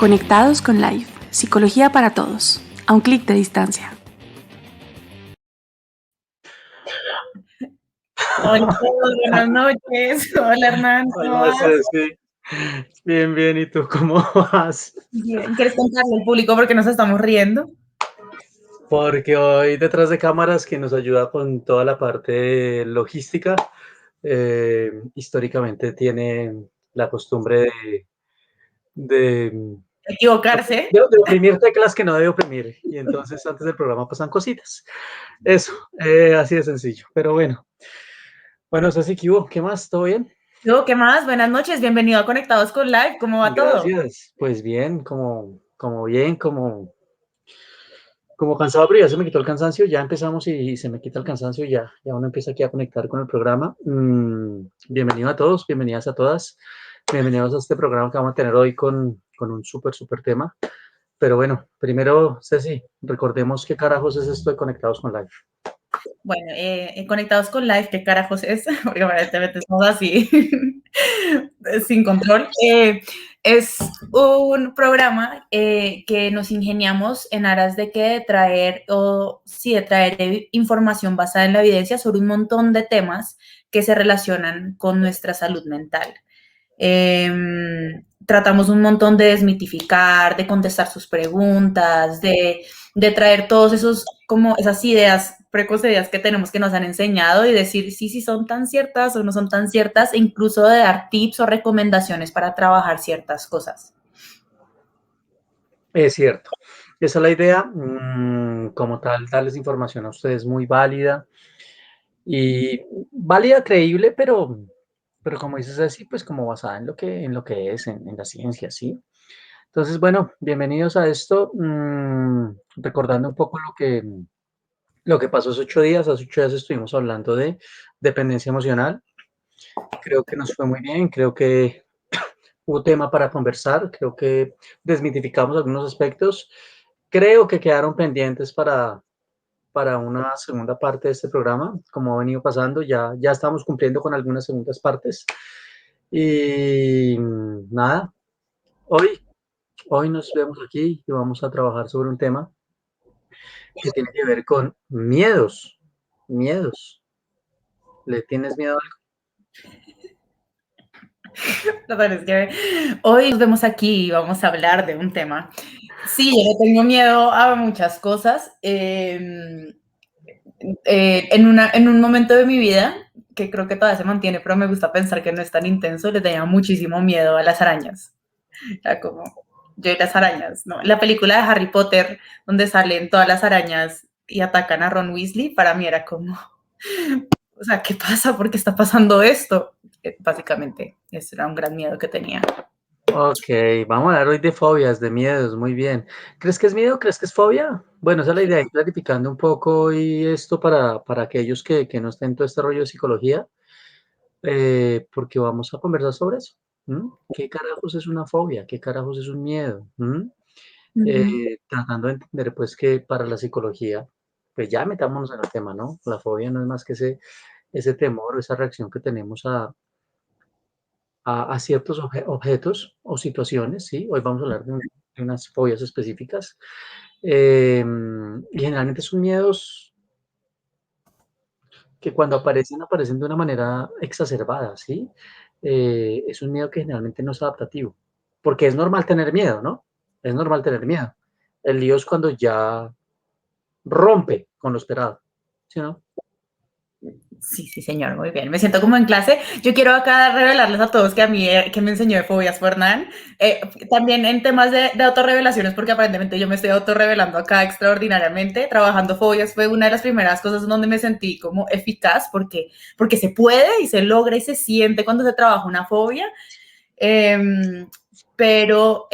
Conectados con Life, psicología para todos, a un clic de distancia. Hola, buenas noches. Hola, Hernán, ¿cómo vas? Sí. Bien, bien. ¿Y tú cómo vas? Bien. ¿Quieres contarle al público por qué nos estamos riendo? Porque hoy detrás de cámaras que nos ayuda con toda la parte logística, históricamente tiene la costumbre de, Equivocarse. de oprimir teclas que no debe oprimir. Y entonces antes del programa pasan cositas. Eso, así de sencillo. Pero bueno, Ceci, ¿qué más? ¿Todo bien? ¿Qué más? Buenas noches. Bienvenido a Conectados con Live. ¿Cómo va todo? Gracias. Pues bien, como cansado, pero ya se me quitó el cansancio, ya empezamos y se me quita el cansancio, ya uno empieza aquí a conectar con el programa. Bienvenido a todos, bienvenidas a todas, bienvenidos a este programa que vamos a tener hoy con un súper tema. Pero bueno, primero, Ceci, recordemos qué carajos es esto de Conectados con Live. Bueno, Conectados con Live, ¿qué carajos es? Porque aparentemente estamos así, sin control. Es un programa que nos ingeniamos en aras de traer información basada en la evidencia sobre un montón de temas que se relacionan con nuestra salud mental. Tratamos un montón de desmitificar, de contestar sus preguntas, de traer todos esas ideas preconcebidas que tenemos que nos han enseñado y decir si son tan ciertas o no son tan ciertas, e incluso de dar tips o recomendaciones para trabajar ciertas cosas. Es cierto, esa es la idea. Como tal, darles información a ustedes muy válida y válida, creíble, pero como dices así, pues como basada en lo que es, en la ciencia, ¿sí? Entonces, bueno, bienvenidos a esto, recordando un poco lo que pasó hace 8 días. Hace 8 días estuvimos hablando de dependencia emocional. Creo que nos fue muy bien, creo que hubo tema para conversar, creo que desmitificamos algunos aspectos, creo que quedaron pendientes para una segunda parte de este programa, como ha venido pasando, ya estamos cumpliendo con algunas segundas partes. Y nada, hoy nos vemos aquí y vamos a trabajar sobre un tema que tiene que ver con miedos. Miedos. ¿Le tienes miedo a algo? Lo peor es que hoy nos vemos aquí y vamos a hablar de un tema. Sí, yo le tengo miedo a muchas cosas. En un momento de mi vida, que creo que todavía se mantiene, pero me gusta pensar que no es tan intenso, le tenía muchísimo miedo a las arañas. Era como, yo y las arañas, ¿no? La película de Harry Potter, donde salen todas las arañas y atacan a Ron Weasley, para mí era como, o sea, ¿qué pasa? ¿Por qué está pasando esto? Básicamente, ese era un gran miedo que tenía. Ok, vamos a hablar hoy de fobias, de miedos, muy bien. ¿Crees que es miedo? ¿Crees que es fobia? Bueno, esa es la idea, ir clarificando un poco y esto para aquellos que no estén en todo este rollo de psicología, porque vamos a conversar sobre eso. ¿Qué carajos es una fobia? ¿Qué carajos es un miedo? Tratando de entender, pues, que para la psicología, pues ya metámonos en el tema, ¿no? La fobia no es más que ese temor o esa reacción que tenemos a ciertos objetos o situaciones, ¿sí? Hoy vamos a hablar de unas fobias específicas. Y generalmente son miedos que cuando aparecen de una manera exacerbada, ¿sí? Es un miedo que generalmente no es adaptativo, porque es normal tener miedo, ¿no? Es normal tener miedo. El lío es cuando ya rompe con lo esperado, ¿sí, no? Sí, señor, muy bien. Me siento como en clase. Yo quiero acá revelarles a todos que a mí, que me enseñó de fobias Fernán. También en temas de autorrevelaciones, porque aparentemente yo me estoy autorrevelando acá extraordinariamente. Trabajando fobias fue una de las primeras cosas donde me sentí como eficaz, porque se puede y se logra y se siente cuando se trabaja una fobia. Pero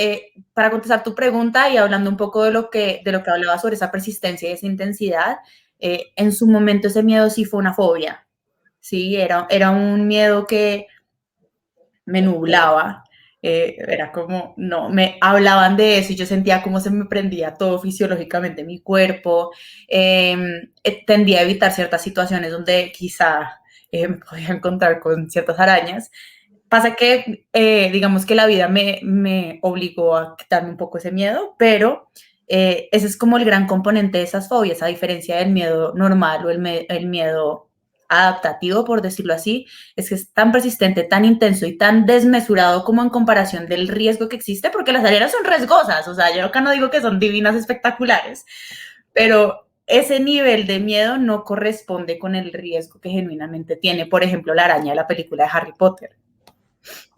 para contestar tu pregunta y hablando un poco de lo que hablaba sobre esa persistencia y esa intensidad, en su momento ese miedo sí fue una fobia, sí, era un miedo que me nublaba, era como, no, me hablaban de eso y yo sentía como se me prendía todo fisiológicamente mi cuerpo, tendía a evitar ciertas situaciones donde quizá me podía encontrar con ciertas arañas. Pasa que, digamos que la vida me obligó a quitarme un poco ese miedo, pero ese es como el gran componente de esas fobias, a diferencia del miedo normal o el miedo adaptativo, por decirlo así, es que es tan persistente, tan intenso y tan desmesurado como en comparación del riesgo que existe, porque las arenas son riesgosas, o sea, yo acá no digo que son divinas, espectaculares, pero ese nivel de miedo no corresponde con el riesgo que genuinamente tiene, por ejemplo, la araña de la película de Harry Potter.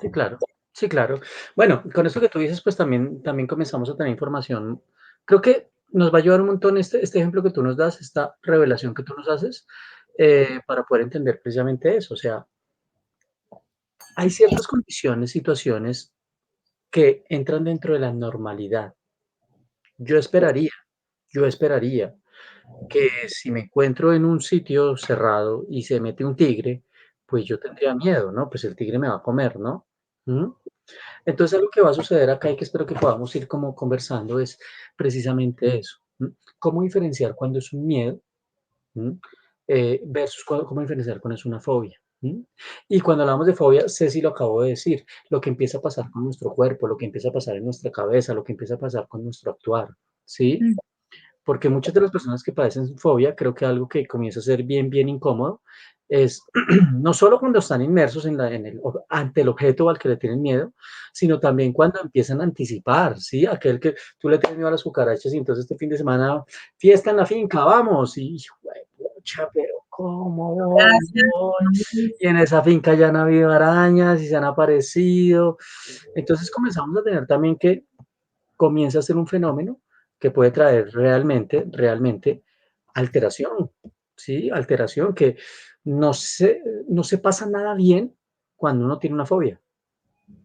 Sí, claro, sí, claro. Bueno, con esto que tú dices, pues también comenzamos a tener información. Creo que nos va a ayudar un montón este ejemplo que tú nos das, esta revelación que tú nos haces, para poder entender precisamente eso. O sea, hay ciertas condiciones, situaciones que entran dentro de la normalidad. Yo esperaría, yo esperaría que si me encuentro en un sitio cerrado y se mete un tigre, pues yo tendría miedo, ¿no? Pues el tigre me va a comer, ¿no? ¿Mm? Entonces, algo que va a suceder acá y que espero que podamos ir como conversando es precisamente eso. ¿M? ¿Cómo diferenciar cuando es un miedo? ¿M? Versus cómo diferenciar cuando es una fobia. ¿M? Y cuando hablamos de fobia, Ceci lo acabo de decir, lo que empieza a pasar con nuestro cuerpo, lo que empieza a pasar en nuestra cabeza, lo que empieza a pasar con nuestro actuar. ¿Sí? Mm. Porque muchas de las personas que padecen fobia, creo que algo que comienza a ser bien, bien incómodo es no solo cuando están inmersos ante el objeto al que le tienen miedo, sino también cuando empiezan a anticipar, ¿sí? Aquel que tú le tienes miedo a las cucarachas y entonces este fin de semana, fiesta en la finca, vamos, y pucha, pero ¿cómo voy? Voy. Gracias. Y en esa finca ya han habido arañas y se han aparecido. Entonces comenzamos a tener también que comienza a ser un fenómeno que puede traer realmente alteración, ¿sí? Alteración que no se pasa nada bien cuando uno tiene una fobia.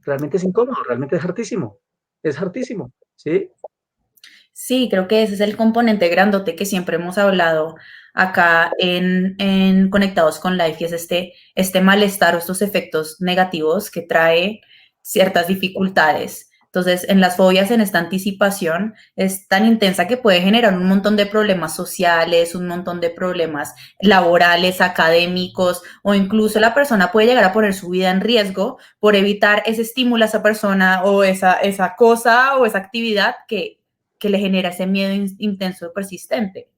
Realmente es incómodo, realmente es hartísimo, ¿sí? Sí, creo que ese es el componente grandote que siempre hemos hablado acá en Conectados con Life y es este malestar o estos efectos negativos que trae ciertas dificultades. Entonces, en las fobias, en esta anticipación, es tan intensa que puede generar un montón de problemas sociales, un montón de problemas laborales, académicos, o incluso la persona puede llegar a poner su vida en riesgo por evitar ese estímulo a esa persona o esa cosa o esa actividad que le genera ese miedo intenso, persistente.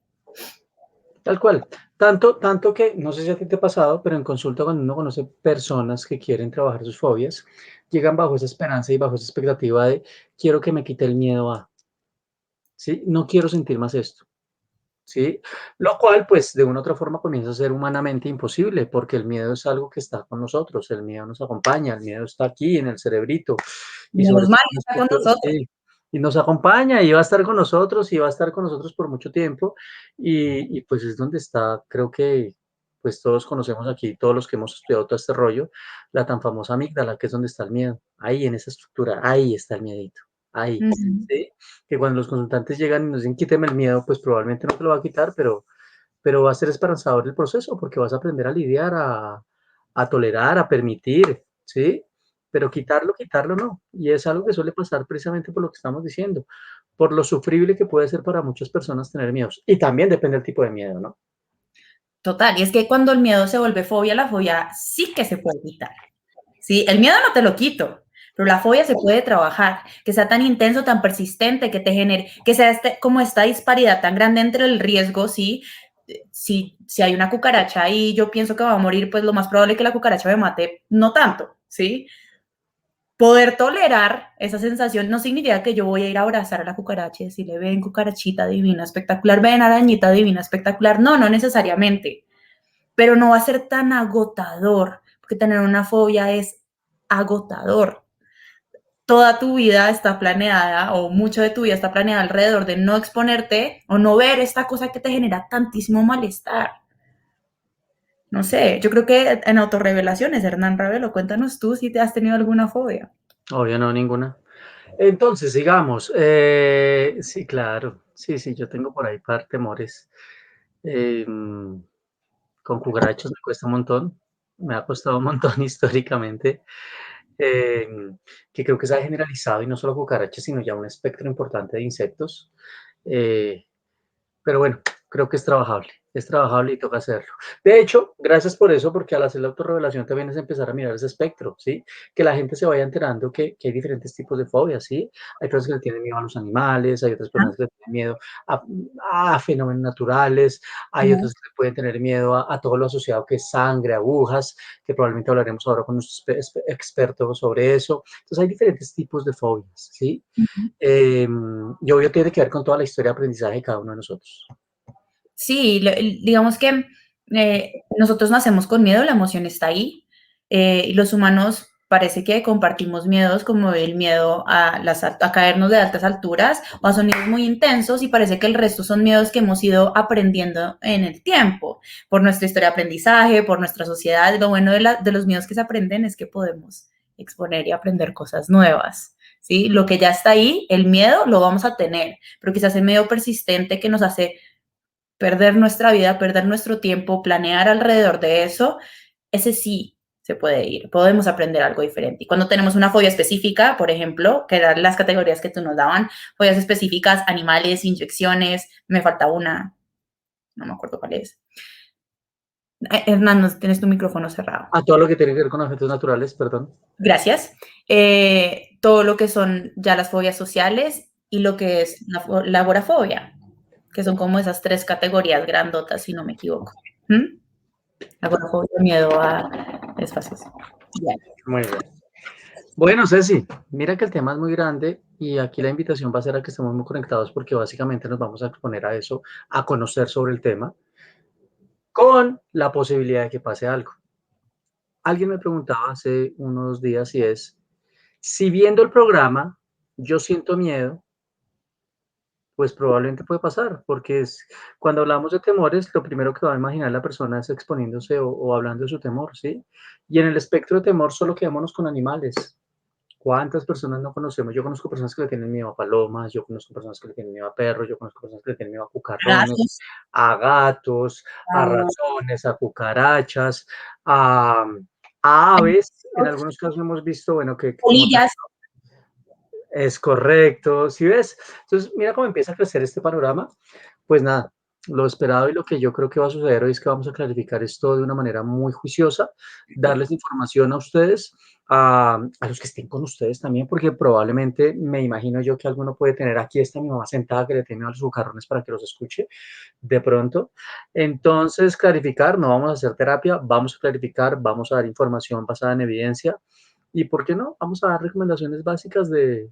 Tal cual. Tanto que, no sé si a ti te ha pasado, pero en consulta cuando uno conoce personas que quieren trabajar sus fobias, llegan bajo esa esperanza y bajo esa expectativa de quiero que me quite el miedo a, ¿sí? No quiero sentir más esto. ¿Sí? Lo cual, pues, de una u otra forma comienza a ser humanamente imposible, porque el miedo es algo que está con nosotros, el miedo nos acompaña, el miedo está aquí en el cerebrito y sobre Menos mal todo que está con nosotros. sí, y nos acompaña y va a estar con nosotros y va a estar con nosotros por mucho tiempo pues es donde está, creo que pues todos conocemos aquí, todos los que hemos estudiado todo este rollo, la tan famosa amígdala, que es donde está el miedo, ahí en esa estructura, ahí está el miedito, ahí. Ujú. ¿Sí? Que cuando los consultantes llegan y nos dicen quíteme el miedo, pues probablemente no te lo va a quitar, pero va a ser esperanzador el proceso porque vas a aprender a lidiar, a tolerar, a permitir, ¿sí? Pero quitarlo no. Y es algo que suele pasar precisamente por lo que estamos diciendo, por lo sufrible que puede ser para muchas personas tener miedos. Y también depende del tipo de miedo, ¿no? Total, y es que cuando el miedo se vuelve fobia, la fobia sí que se puede quitar. ¿Sí? El miedo no te lo quito, pero la fobia se puede trabajar, que sea tan intenso, tan persistente, que te genere, que sea como esta disparidad tan grande entre el riesgo, ¿sí? Si hay una cucaracha y yo pienso que va a morir, pues lo más probable es que la cucaracha me mate, no tanto, ¿sí? Poder tolerar esa sensación no significa que yo voy a ir a abrazar a la cucaracha y decirle, ven cucarachita divina, espectacular, ven arañita divina, espectacular. No, no necesariamente, pero no va a ser tan agotador, porque tener una fobia es agotador. Toda tu vida está planeada o mucho de tu vida está planeada alrededor de no exponerte o no ver esta cosa que te genera tantísimo malestar. No sé, yo creo que en autorrevelaciones, Hernán Ravelo, cuéntanos tú si te has tenido alguna fobia. Obvio, no, ninguna. Entonces, sigamos. Sí, claro. Sí, sí, yo tengo por ahí par temores. Em, con cucarachas me cuesta un montón. Me ha costado un montón históricamente. Que creo que se ha generalizado y no solo cucarachas, sino ya un espectro importante de insectos. Eh, pero bueno, creo que es trabajable. es trabajable y toca hacerlo. De hecho, gracias por eso, porque al hacer la autorrevelación también es empezar a mirar ese espectro, ¿sí? Que la gente se vaya enterando que hay diferentes tipos de fobias, ¿sí? Hay personas que le tienen miedo a los animales, hay otras Ajá, personas que le tienen miedo a fenómenos naturales, hay ajá. otros que pueden tener miedo a todo lo asociado que es sangre, agujas, que probablemente hablaremos ahora con nuestros expertos sobre eso. Entonces hay diferentes tipos de fobias, ¿sí? Ujú. Y obvio tiene que ver con toda la historia de aprendizaje de cada uno de nosotros. Sí, digamos que nosotros nacemos con miedo, la emoción está ahí, y los humanos parece que compartimos miedos como el miedo a caernos de altas alturas o a sonidos muy intensos y parece que el resto son miedos que hemos ido aprendiendo en el tiempo, por nuestra historia de aprendizaje, por nuestra sociedad. Lo bueno de los miedos que se aprenden es que podemos exponer y aprender cosas nuevas. ¿Sí? Lo que ya está ahí, el miedo lo vamos a tener, pero quizás el miedo persistente que nos hace perder nuestra vida, perder nuestro tiempo, planear alrededor de eso, ese sí se puede ir, podemos aprender algo diferente. Y cuando tenemos una fobia específica, por ejemplo, que eran las categorías que tú nos daban, fobias específicas, animales, inyecciones, me falta una, no me acuerdo cuál es. Hernán, tienes tu micrófono cerrado. A todo lo que tiene que ver con objetos naturales, perdón. Gracias. Todo lo que son ya las fobias sociales y lo que es la agorafobia, que son como esas tres categorías grandotas, si no me equivoco. ¿Mm? Agorafobia, miedo a espacios. Bien. Muy bien. Bueno, Ceci, mira que el tema es muy grande y aquí la invitación va a ser a que estemos muy conectados porque básicamente nos vamos a exponer a eso, a conocer sobre el tema, con la posibilidad de que pase algo. Alguien me preguntaba hace unos días y es, si viendo el programa yo siento miedo, pues probablemente puede pasar, porque cuando hablamos de temores, lo primero que va a imaginar la persona es exponiéndose o hablando de su temor, ¿sí? Y en el espectro de temor solo quedémonos con animales. ¿Cuántas personas no conocemos? Yo conozco personas que le tienen miedo a palomas, yo conozco personas que le tienen miedo a perros, yo conozco personas que le tienen miedo a cucarrones, Gracias. a gatos, a ratones, a cucarachas, a, a aves. En algunos casos hemos visto, bueno, que como tal Polillas. es correcto, ¿sí ves? Entonces, mira cómo empieza a crecer este panorama. Pues nada, lo esperado y lo que yo creo que va a suceder hoy es que vamos a clarificar esto de una manera muy juiciosa, darles información a ustedes, a los que estén con ustedes también, porque probablemente me imagino yo que alguno puede tener aquí esta mi mamá sentada que le tiene a los bucarrones para que los escuche de pronto. Entonces, clarificar, no vamos a hacer terapia, vamos a clarificar, vamos a dar información basada en evidencia y, ¿por qué no? Vamos a dar recomendaciones básicas de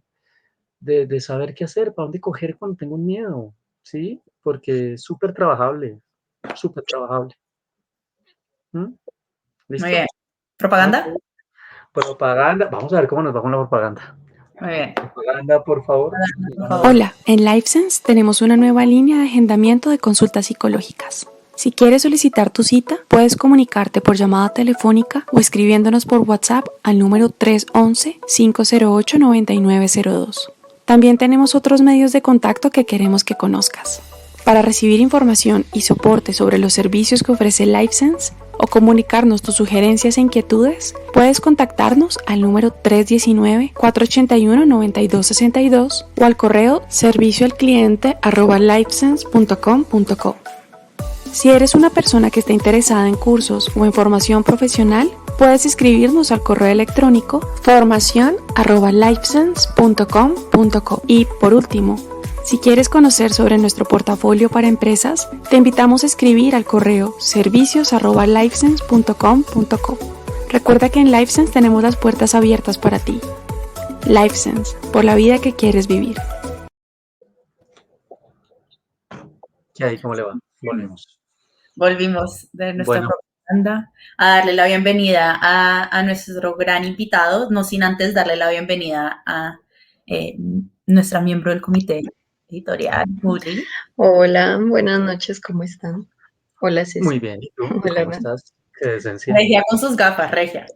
saber qué hacer, para dónde coger cuando tengo un miedo, ¿sí? Porque es súper trabajable, súper trabajable. ¿Mm? Muy ¿Listo? bien. Ok. ¿Propaganda? Propaganda, vamos a ver cómo nos va con la propaganda. Muy bien. Propaganda, por favor. Por favor. Hola, en LifeSense tenemos una nueva línea de agendamiento de consultas psicológicas. Si quieres solicitar tu cita, puedes comunicarte por llamada telefónica o escribiéndonos por WhatsApp al número 311-508-9902. También tenemos otros medios de contacto que queremos que conozcas. Para recibir información y soporte sobre los servicios que ofrece LifeSense o comunicarnos tus sugerencias e inquietudes, puedes contactarnos al número 319-481-9262 o al correo servicioalcliente@lifesense.com.co. Si eres una persona que está interesada en cursos o en formación profesional, puedes escribirnos al correo electrónico formacion@lifesense.com.co. Y por último, si quieres conocer sobre nuestro portafolio para empresas, te invitamos a escribir al correo servicios@lifesense.com.co. Recuerda que en LifeSense tenemos las puertas abiertas para ti. LifeSense, por la vida que quieres vivir. ¿Qué hay? ¿Cómo le va? Volvemos. Volvimos de nuestra Bueno, propaganda a darle la bienvenida a nuestro gran invitado, no sin antes darle la bienvenida a nuestra miembro del comité editorial, Juli. Hola, buenas noches, ¿cómo están? Hola, Ceci. muy bien. ¿Y tú? Hola, ¿Cómo Hernán. estás? Qué decencia. Regia con sus gafas, Regia.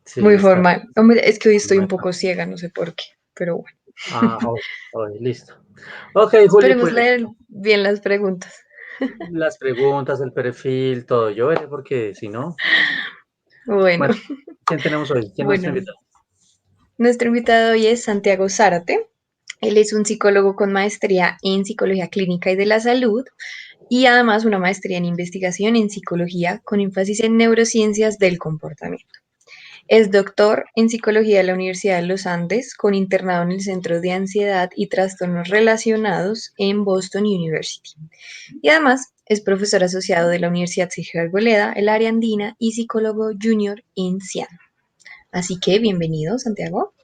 Sí, Muy está. formal. Hombre, es que hoy estoy un Bueno. poco ciega, no sé por qué, pero bueno. Listo. Ok, Juli, Esperemos pues leer bien las preguntas. las preguntas, el perfil, todo. Yo veré porque si no. Bueno, Bueno, ¿quién tenemos hoy? ¿Quién nos bueno, invita? nuestro invitado hoy es Santiago Zárate. Él es un psicólogo con maestría en psicología clínica y de la salud. y además una maestría en investigación en psicología con énfasis en neurociencias del comportamiento. Es doctor en psicología de la Universidad de los Andes, con internado en el Centro de Ansiedad y Trastornos Relacionados en Boston University. Y además es profesor asociado de la Universidad Sergio Arboleda, el área andina y psicólogo junior en CIAN. Así que bienvenido, Santiago.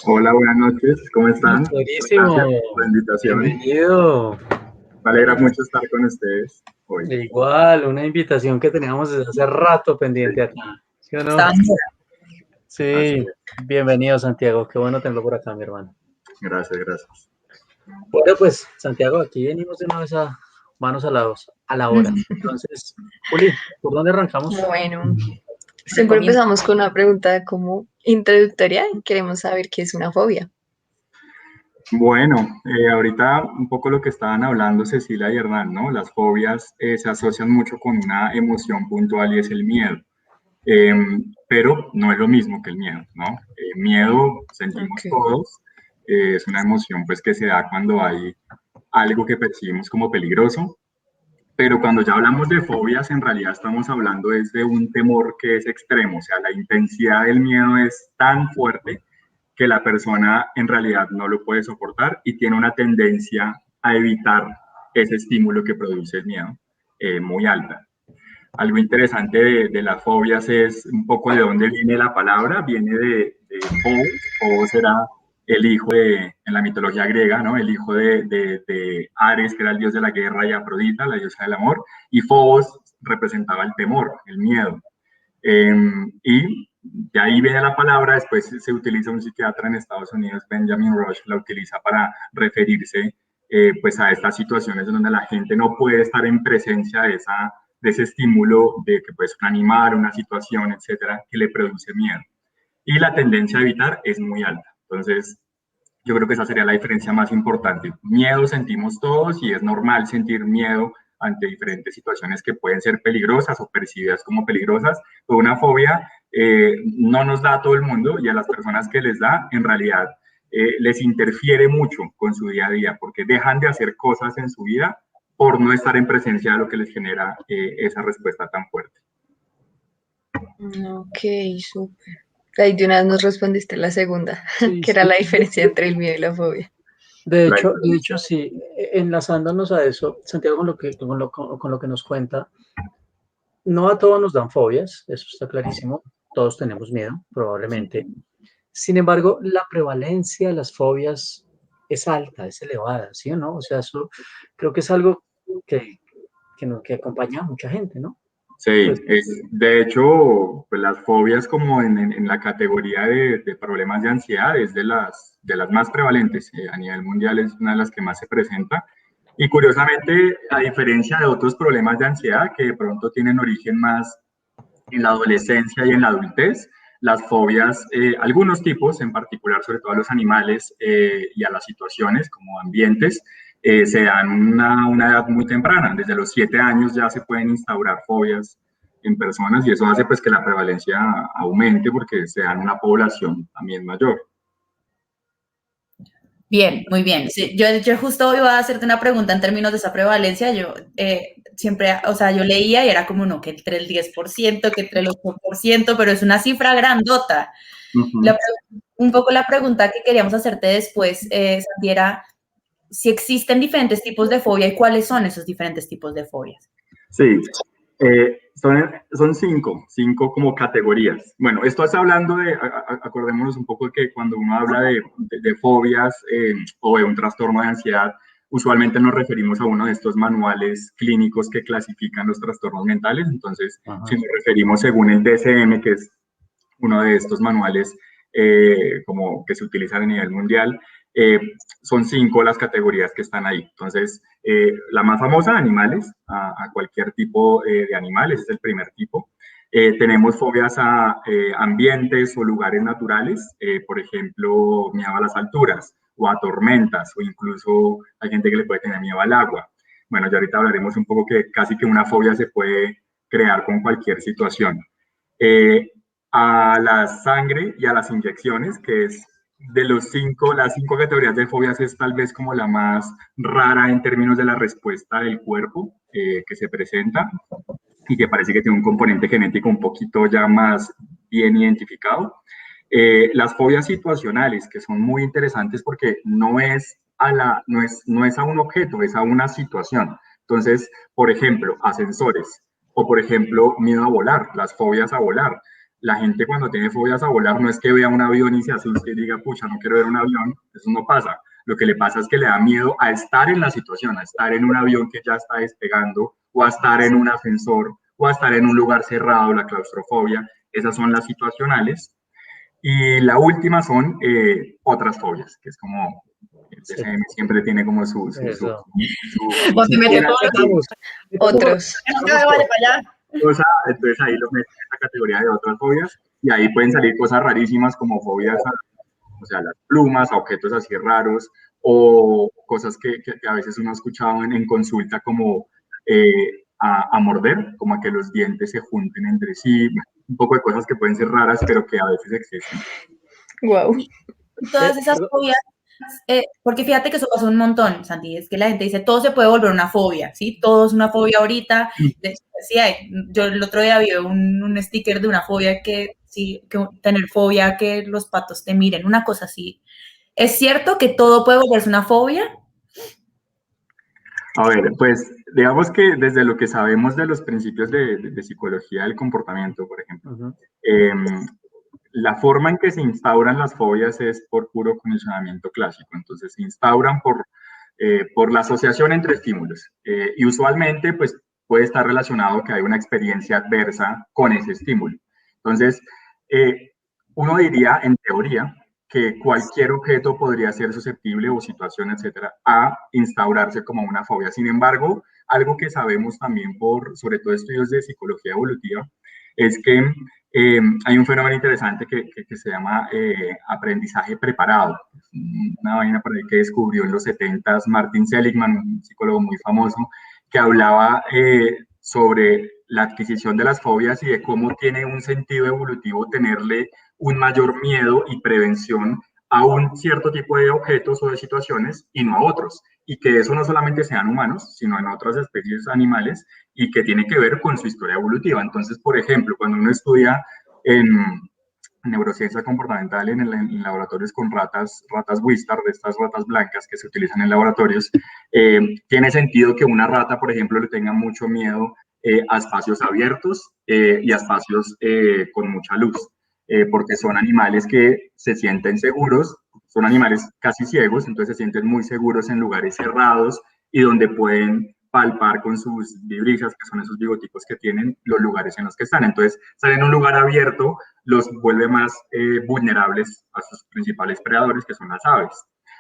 Hola, buenas noches, ¿cómo están? Buenísimo. Gracias por la invitación. Bienvenido. Me alegra mucho estar con ustedes hoy. Igual, una invitación que teníamos desde hace rato pendiente acá. ¿Sí o no? Sí, bienvenido, Santiago. Qué bueno tenerlo por acá, mi hermano. Gracias, gracias. Bueno, pues, Santiago, aquí venimos de una vez a manos a la hora. Entonces, Juli, ¿por dónde arrancamos? Bueno, siempre empezamos con una pregunta como introductoria. Queremos saber qué es una fobia. Bueno, ahorita un poco lo que estaban hablando Cecilia y Hernán, ¿no? Las fobias se asocian mucho con una emoción puntual y es el miedo. Pero no es lo mismo que el miedo, ¿no? Miedo sentimos todos, es una emoción pues que se da cuando hay algo que percibimos como peligroso, pero cuando ya hablamos de fobias en realidad estamos hablando es de un temor que es extremo, o sea, la intensidad del miedo es tan fuerte que la persona en realidad no lo puede soportar y tiene una tendencia a evitar ese estímulo que produce el miedo muy alta. Algo interesante de las fobias es un poco de dónde viene la palabra, viene de Phobos. Phobos era el hijo en la mitología griega, ¿no? El hijo de Ares, que era el dios de la guerra, y Afrodita, la diosa del amor, y Phobos representaba el temor, el miedo. Y de ahí viene la palabra, después se utiliza un psiquiatra en Estados Unidos, Benjamin Rush, la utiliza para referirse pues a estas situaciones donde la gente no puede estar en presencia de ese estímulo de que puede ser un animal, una situación, etcétera, que le produce miedo. Y la tendencia a evitar es muy alta. Entonces, yo creo que esa sería la diferencia más importante. Miedo sentimos todos y es normal sentir miedo ante diferentes situaciones que pueden ser peligrosas o percibidas como peligrosas, pero una fobia no nos da a todo el mundo y a las personas que les da, en realidad, les interfiere mucho con su día a día porque dejan de hacer cosas en su vida por no estar en presencia de lo que les genera esa respuesta tan fuerte. Ok, súper. Ahí de una vez nos respondiste la segunda, sí, que era la diferencia entre el miedo y la fobia. De hecho, sí, enlazándonos a eso, Santiago, con lo que nos cuenta, no a todos nos dan fobias, eso está clarísimo, todos tenemos miedo, probablemente. Sin embargo, la prevalencia de las fobias es alta, es elevada, ¿sí o no? O sea, eso creo que es algo que acompaña a mucha gente, ¿no? Sí, de hecho, pues las fobias como en la categoría de problemas de ansiedad es de las más prevalentes. A nivel mundial es una de las que más se presenta. Y curiosamente, a diferencia de otros problemas de ansiedad que de pronto tienen origen más en la adolescencia y en la adultez, las fobias, algunos tipos, en particular sobre todo a los animales y a las situaciones como ambientes, se dan una edad muy temprana. Desde los 7 años ya se pueden instaurar fobias en personas y eso hace pues que la prevalencia aumente porque se dan una población también mayor. Bien, muy bien. Sí, yo justo iba a hacerte una pregunta en términos de esa prevalencia. Yo siempre, o sea, yo leía y era como, no, que entre el 10%, que entre el 8%, pero es una cifra grandota. Un poco la pregunta que queríamos hacerte después, Santi, era si existen diferentes tipos de fobia y cuáles son esos diferentes tipos de fobias. Sí, son cinco como categorías. Bueno, esto es hablando acordémonos un poco que cuando uno habla de fobias o de un trastorno de ansiedad, usualmente nos referimos a uno de estos manuales clínicos que clasifican los trastornos mentales. Entonces, si nos referimos según el DSM, que es uno de estos manuales como que se utilizan a nivel mundial, son 5 las categorías que están ahí. Entonces, la más famosa, animales, a cualquier tipo de animales, es el primer tipo. Tenemos fobias a ambientes o lugares naturales, por ejemplo, miedo a las alturas o a tormentas, o incluso hay gente que le puede tener miedo al agua. Bueno, ya ahorita hablaremos un poco que casi que una fobia se puede crear con cualquier situación. A la sangre y a las inyecciones, que es de las 5 categorías de fobias es tal vez como la más rara en términos de la respuesta del cuerpo que se presenta y que parece que tiene un componente genético un poquito ya más bien identificado. Las fobias situacionales, que son muy interesantes porque no es a un objeto, es a una situación. Entonces, por ejemplo, ascensores, o por ejemplo, miedo a volar, las fobias a volar. La gente cuando tiene fobias a volar no es que vea un avión y se asuste y diga, pucha, no quiero ver un avión, eso no pasa. Lo que le pasa es que le da miedo a estar en la situación, a estar en un avión que ya está despegando, o a estar en un ascensor, o a estar en un lugar cerrado, la claustrofobia. Esas son las situacionales. Y la última son otras fobias, que es como el DSM siempre tiene como su Donde mete todo Otros. vale para allá. cosa, entonces ahí lo meten en esta categoría de otras fobias, y ahí pueden salir cosas rarísimas como fobias o sea, las plumas, a objetos así raros, o cosas que a veces uno ha escuchado en consulta como a morder, como a que los dientes se junten entre sí, un poco de cosas que pueden ser raras, pero que a veces existen. Wow. Todas esas fobias, porque fíjate que eso pasa un montón, Santi, es que la gente dice, todo se puede volver una fobia, ¿sí? Todo es una fobia ahorita. Sí, yo el otro día vi un sticker de una fobia que, sí, que tener fobia que los patos te miren, una cosa así. ¿Es cierto que todo puede volverse una fobia? A ver, pues digamos que desde lo que sabemos de los principios de psicología del comportamiento, por ejemplo, la forma en que se instauran las fobias es por puro condicionamiento clásico. Entonces, se instauran por la asociación entre estímulos. Y usualmente, pues, puede estar relacionado que hay una experiencia adversa con ese estímulo. Entonces, uno diría, en teoría, que cualquier objeto podría ser susceptible o situación, etcétera, a instaurarse como una fobia. Sin embargo, algo que sabemos también sobre todo estudios de psicología evolutiva, es que hay un fenómeno interesante que se llama aprendizaje preparado. Una vaina por ahí que descubrió en los 70s Martin Seligman, un psicólogo muy famoso, que hablaba sobre la adquisición de las fobias y de cómo tiene un sentido evolutivo tenerle un mayor miedo y prevención a un cierto tipo de objetos o de situaciones y no a otros. Y que eso no solamente sean humanos, sino en otras especies animales y que tiene que ver con su historia evolutiva. Entonces, por ejemplo, cuando uno estudia en neurociencia comportamental en laboratorios con ratas Wistar, de estas ratas blancas que se utilizan en laboratorios, tiene sentido que una rata, por ejemplo, le tenga mucho miedo a espacios abiertos y a espacios con mucha luz, porque son animales que se sienten seguros, son animales casi ciegos, entonces se sienten muy seguros en lugares cerrados y donde pueden palpar con sus vibrisas, que son esos bigoticos que tienen, los lugares en los que están. Entonces, estar en un lugar abierto los vuelve más vulnerables a sus principales predadores, que son las aves.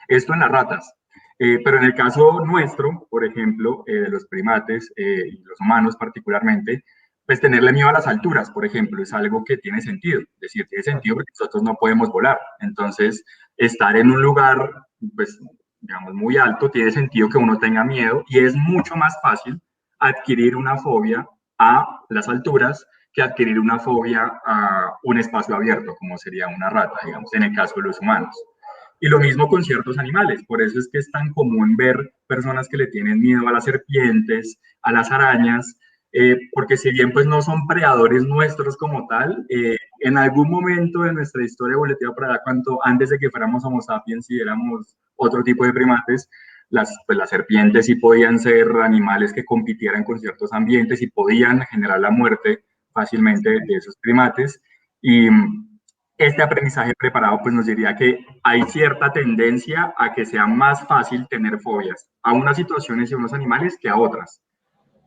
Esto en las ratas. Pero en el caso nuestro, por ejemplo, de los primates y los humanos particularmente, pues tenerle miedo a las alturas, por ejemplo, es algo que tiene sentido. Es decir, tiene sentido porque nosotros no podemos volar. Entonces, estar en un lugar, pues, digamos, muy alto, tiene sentido que uno tenga miedo y es mucho más fácil adquirir una fobia a las alturas que adquirir una fobia a un espacio abierto, como sería una rata, digamos, en el caso de los humanos. Y lo mismo con ciertos animales, por eso es que es tan común ver personas que le tienen miedo a las serpientes, a las arañas, porque si bien pues no son predadores nuestros como tal, en algún momento de nuestra historia evolutiva, para cuanto antes de que fuéramos Homo sapiens y éramos otro tipo de primates, pues las serpientes sí podían ser animales que compitieran con ciertos ambientes y podían generar la muerte fácilmente de esos primates. Y este aprendizaje preparado pues nos diría que hay cierta tendencia a que sea más fácil tener fobias a unas situaciones y a unos animales que a otras.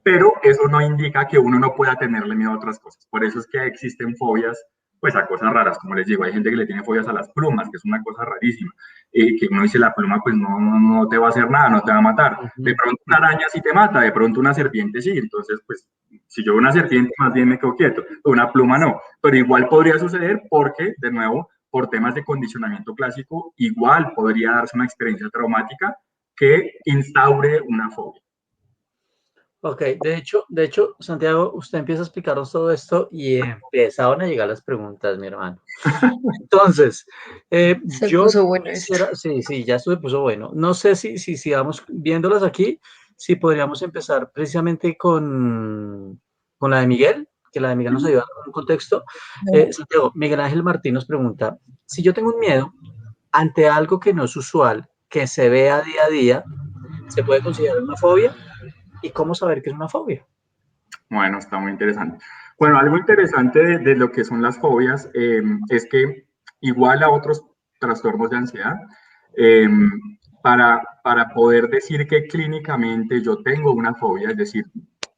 Pero eso no indica que uno no pueda tenerle miedo a otras cosas. Por eso es que existen fobias pues a cosas raras, como les digo, hay gente que le tiene fobias a las plumas, que es una cosa rarísima, que uno dice la pluma pues no te va a hacer nada, no te va a matar. De pronto una araña sí te mata, de pronto una serpiente sí, entonces pues si yo veo una serpiente más bien me quedo quieto, una pluma no, pero igual podría suceder porque, de nuevo, por temas de condicionamiento clásico, igual podría darse una experiencia traumática que instaure una fobia. Ok, de hecho, Santiago, usted empieza a explicarnos todo esto y empezaron a llegar las preguntas, mi hermano. Entonces, Se yo puso bueno esto. quisiera, sí, ya esto se puso bueno. No sé si sigamos viéndolas aquí, si podríamos empezar precisamente con la de Miguel, que la de Miguel nos ayuda con un contexto. Santiago, Miguel Ángel Martín nos pregunta, si yo tengo un miedo ante algo que no es usual, que se vea día a día, ¿se puede considerar una fobia? ¿Y cómo saber que es una fobia? Bueno, está muy interesante. Bueno, algo interesante de lo que son las fobias es que igual a otros trastornos de ansiedad, eh, para poder decir que clínicamente yo tengo una fobia, es decir,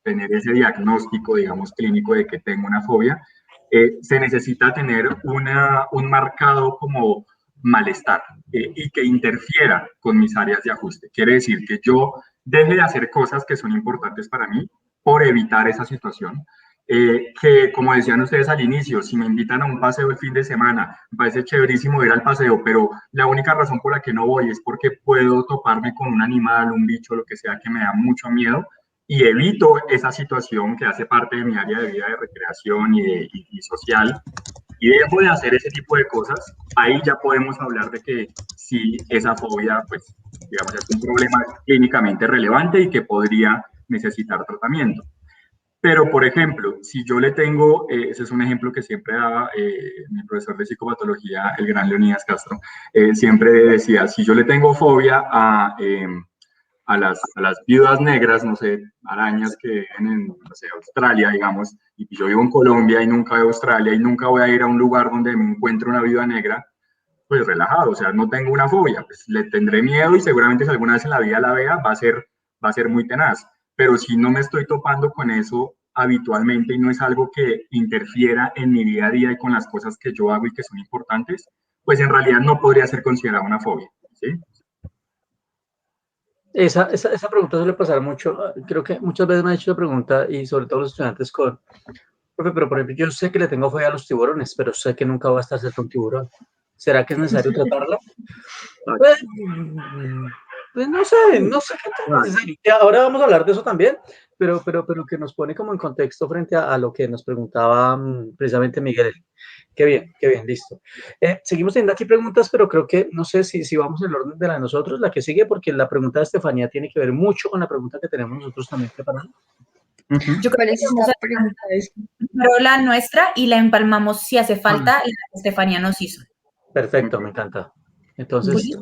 tener ese diagnóstico, digamos, clínico de que tengo una fobia, se necesita tener un marcado como malestar y que interfiera con mis áreas de ajuste. Quiere decir que yo deje de hacer cosas que son importantes para mí por evitar esa situación. Que como decían ustedes al inicio, si me invitan a un paseo el fin de semana, me parece chéverísimo ir al paseo, pero la única razón por la que no voy es porque puedo toparme con un animal, un bicho, lo que sea, que me da mucho miedo y evito esa situación que hace parte de mi área de vida de recreación y social y dejo de hacer ese tipo de cosas, ahí ya podemos hablar de que si esa fobia, pues, digamos, es un problema clínicamente relevante y que podría necesitar tratamiento. Pero, por ejemplo, si yo le tengo, ese es un ejemplo que siempre daba mi profesor de psicopatología, el gran Leonidas Castro, siempre decía, si yo le tengo fobia a las viudas negras, no sé, arañas que viven en, no sé, Australia, digamos, y yo vivo en Colombia y nunca voy a Australia y nunca voy a ir a un lugar donde me encuentre una viuda negra, pues relajado, o sea, no tengo una fobia, pues le tendré miedo y seguramente si alguna vez en la vida la vea va a ser muy tenaz, pero si no me estoy topando con eso habitualmente y no es algo que interfiera en mi día a día y con las cosas que yo hago y que son importantes, pues en realidad no podría ser considerada una fobia, ¿sí? Esa pregunta suele pasar mucho. Creo que muchas veces me han hecho la pregunta, y sobre todo los estudiantes con, profe, pero por ejemplo, yo sé que le tengo fobia a los tiburones, pero sé que nunca va a estar cerca de un tiburón. ¿Será que es necesario tratarlo? Pues, pues no sé qué tan necesario. Y ahora vamos a hablar de eso también, pero que nos pone como en contexto frente a lo que nos preguntaba precisamente Miguel. Qué bien, listo. Seguimos teniendo aquí preguntas, pero creo que no sé si vamos en el orden de la de nosotros, la que sigue, porque la pregunta de Estefanía tiene que ver mucho con la pregunta que tenemos nosotros también preparada. Yo creo ¿Cuál que es vamos esta a pregunta? primero la nuestra y la empalmamos si hace falta la que Estefanía nos hizo. Perfecto, me encanta. Entonces, ¿Sí?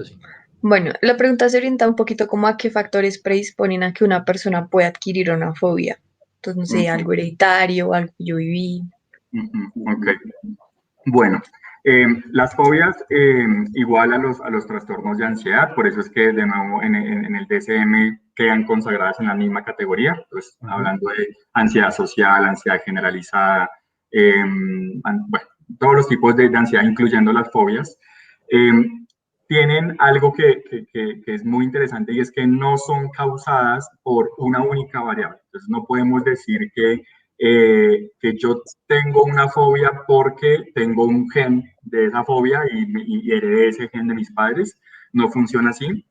sí. Bueno, la pregunta se orienta un poquito como a qué factores predisponen a que una persona pueda adquirir una fobia. Entonces, no sé, algo hereditario, algo que yo viví. Ok. Bueno, las fobias igual a los trastornos de ansiedad, por eso es que de nuevo en el DSM quedan consagradas en la misma categoría, pues hablando de ansiedad social, ansiedad generalizada, bueno, todos los tipos de ansiedad, incluyendo las fobias, eh, tienen algo que es muy interesante y es que no son causadas por una única variable. Entonces no podemos decir que yo tengo una fobia porque tengo un gen de esa fobia y heredé ese gen de mis padres. No funciona así.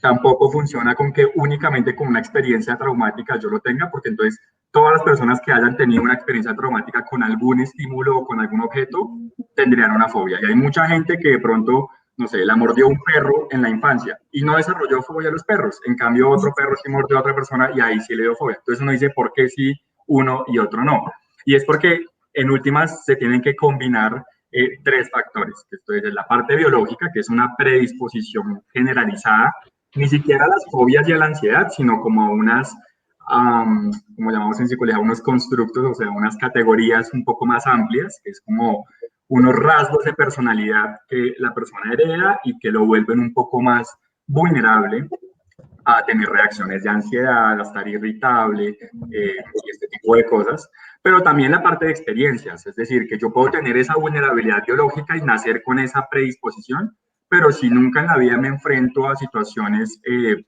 Tampoco funciona con que únicamente con una experiencia traumática yo lo tenga, porque entonces todas las personas que hayan tenido una experiencia traumática con algún estímulo o con algún objeto tendrían una fobia. Y hay mucha gente que de pronto, no sé, la mordió un perro en la infancia y no desarrolló fobia a los perros. En cambio, otro perro sí mordió a otra persona y ahí sí le dio fobia. Entonces uno dice, ¿por qué sí uno y otro no? Y es porque en últimas se tienen que combinar tres factores. Esto es la parte biológica, que es una predisposición generalizada ni siquiera a las fobias y a la ansiedad, sino como a unas, como llamamos en psicología, unos constructos, o sea, unas categorías un poco más amplias, que es como unos rasgos de personalidad que la persona hereda y que lo vuelven un poco más vulnerable a tener reacciones de ansiedad, a estar irritable y este tipo de cosas, pero también la parte de experiencias, es decir, que yo puedo tener esa vulnerabilidad biológica y nacer con esa predisposición, pero si nunca en la vida me enfrento a situaciones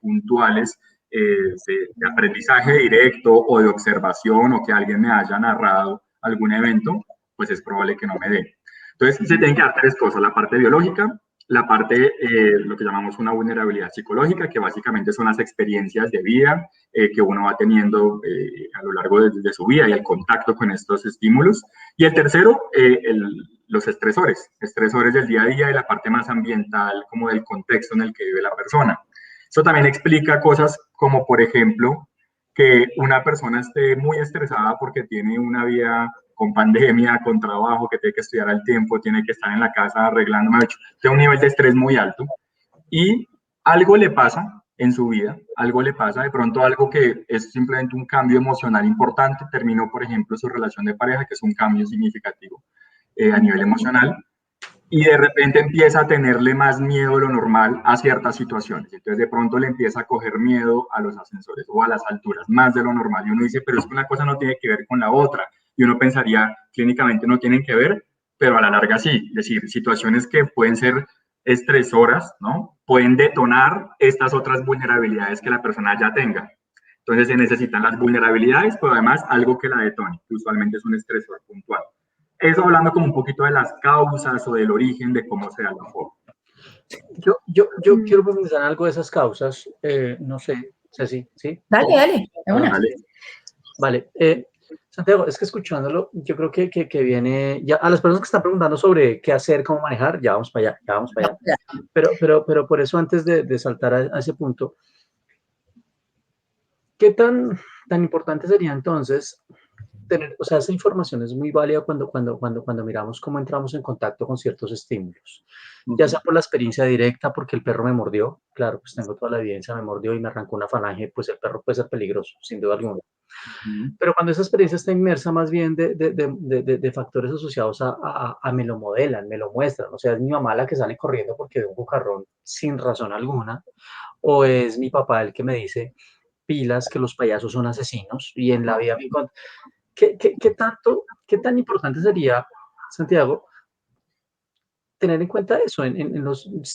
puntuales de aprendizaje directo o de observación o que alguien me haya narrado algún evento, pues es probable que no me dé. Entonces, se tienen que dar tres cosas, la parte biológica, la parte, lo que llamamos una vulnerabilidad psicológica, que básicamente son las experiencias de vida que uno va teniendo a lo largo de su vida y el contacto con estos estímulos. Y el tercero, los estresores del día a día y la parte más ambiental, como del contexto en el que vive la persona. Eso también explica cosas como, por ejemplo, que una persona esté muy estresada porque tiene una vida con pandemia, con trabajo, que tiene que estudiar al tiempo, tiene que estar en la casa arreglando, tiene un nivel de estrés muy alto y algo le pasa en su vida, algo le pasa, de pronto algo que es simplemente un cambio emocional importante, terminó, por ejemplo, su relación de pareja, que es un cambio significativo a nivel emocional, y de repente empieza a tenerle más miedo de lo normal a ciertas situaciones. Entonces de pronto le empieza a coger miedo a los ascensores o a las alturas, más de lo normal. Y uno dice, pero es que una cosa no tiene que ver con la otra. Y uno pensaría, clínicamente no tienen que ver, pero a la larga sí. Es decir, situaciones que pueden ser estresoras, ¿no? Pueden detonar estas otras vulnerabilidades que la persona ya tenga. Entonces se necesitan las vulnerabilidades, pero además algo que la detone, que usualmente es un estresor puntual. Eso hablando como un poquito de las causas o del origen de cómo se da la fobia. Yo quiero profundizar en algo de esas causas, no sé, Ceci, ¿sí? Dale, de una. Vale, Santiago, es que escuchándolo, yo creo que viene, ya a las personas que están preguntando sobre qué hacer, cómo manejar, ya vamos para allá, Pero por eso antes de saltar a ese punto, ¿qué tan importante sería entonces tener, o sea, esa información es muy válida cuando miramos cómo entramos en contacto con ciertos estímulos, ya sea por la experiencia directa, porque el perro me mordió, claro, pues tengo toda la evidencia, me mordió y me arrancó una falange, pues el perro puede ser peligroso, sin duda alguna. Pero cuando esa experiencia está inmersa más bien de factores asociados a me lo modelan, me lo muestran, o sea, es mi mamá la que sale corriendo porque ve un cucarrón sin razón alguna, o es mi papá el que me dice pilas que los payasos son asesinos y en la vida me encuentro. ¿Qué tan importante sería, Santiago, tener en cuenta eso?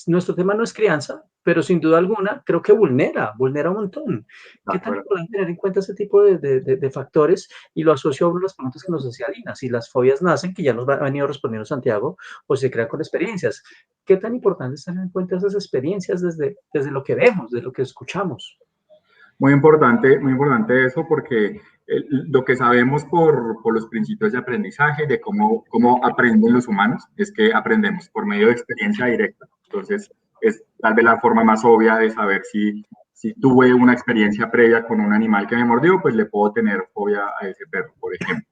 Nuestro tema no es crianza, pero sin duda alguna creo que vulnera un montón. ¿Qué tan importante tener en cuenta ese tipo de factores? Y lo asocio a una de las preguntas que nos hacía Lina, si las fobias nacen, que ya nos ha venido respondiendo Santiago, o se crean con experiencias. ¿Qué tan importante es tener en cuenta esas experiencias desde lo que vemos, desde lo que escuchamos? Muy importante eso porque lo que sabemos por los principios de aprendizaje, de cómo aprenden los humanos, es que aprendemos por medio de experiencia directa. Entonces, es tal vez la forma más obvia de saber si tuve una experiencia previa con un animal que me mordió, pues le puedo tener fobia a ese perro, por ejemplo.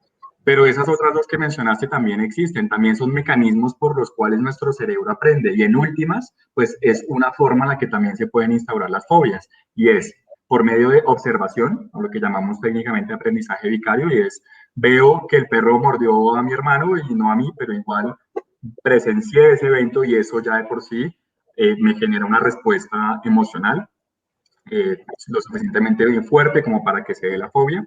Pero esas otras dos que mencionaste también existen, también son mecanismos por los cuales nuestro cerebro aprende. Y en últimas, pues es una forma en la que también se pueden instaurar las fobias, y es por medio de observación, o lo que llamamos técnicamente aprendizaje vicario, y es, veo que el perro mordió a mi hermano y no a mí, pero igual presencié ese evento y eso ya de por sí me genera una respuesta emocional lo suficientemente fuerte como para que se dé la fobia.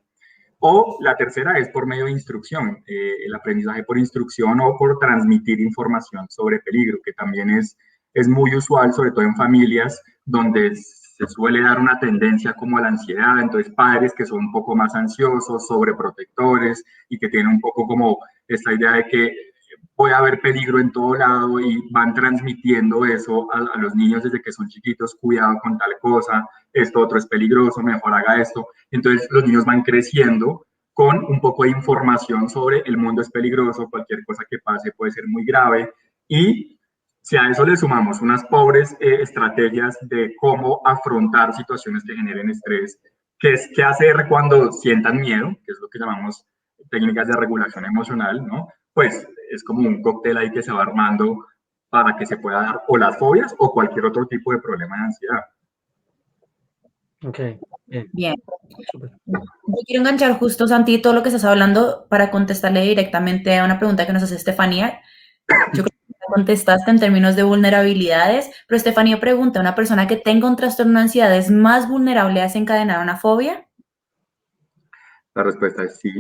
O la tercera es por medio de instrucción, el aprendizaje por instrucción o por transmitir información sobre peligro, que también es muy usual, sobre todo en familias donde se suele dar una tendencia como a la ansiedad, entonces padres que son un poco más ansiosos, sobreprotectores y que tienen un poco como esta idea de que puede haber peligro en todo lado y van transmitiendo eso a los niños desde que son chiquitos, cuidado con tal cosa, esto otro es peligroso, mejor haga esto. Entonces los niños van creciendo con un poco de información sobre el mundo es peligroso, cualquier cosa que pase puede ser muy grave y si a eso le sumamos unas pobres estrategias de cómo afrontar situaciones que generen estrés, que es qué hacer cuando sientan miedo, que es lo que llamamos técnicas de regulación emocional, ¿no? Pues es como un cóctel ahí que se va armando para que se pueda dar o las fobias o cualquier otro tipo de problema de ansiedad. Ok, bien. Yo quiero enganchar justo, Santi, todo lo que estás hablando para contestarle directamente a una pregunta que nos hace Estefanía. Yo creo que contestaste en términos de vulnerabilidades, pero Estefanía pregunta, ¿una persona que tenga un trastorno de ansiedad es más vulnerable a desencadenar una fobia? La respuesta es sí,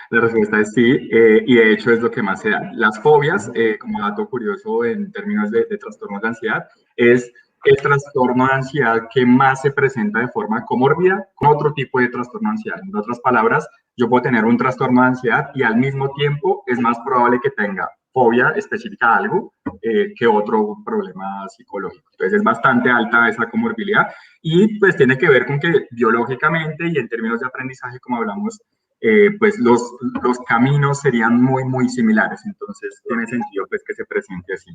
la respuesta es sí, y de hecho es lo que más se da. Las fobias, como dato curioso en términos de trastornos de ansiedad, es el trastorno de ansiedad que más se presenta de forma comórbida con otro tipo de trastorno de ansiedad. En otras palabras, yo puedo tener un trastorno de ansiedad y al mismo tiempo es más probable que tenga fobia específica a algo que otro problema psicológico. Entonces es bastante alta esa comorbilidad y pues tiene que ver con que biológicamente y en términos de aprendizaje, como hablamos, pues los caminos serían muy, muy similares. Entonces tiene sentido pues que se presente así.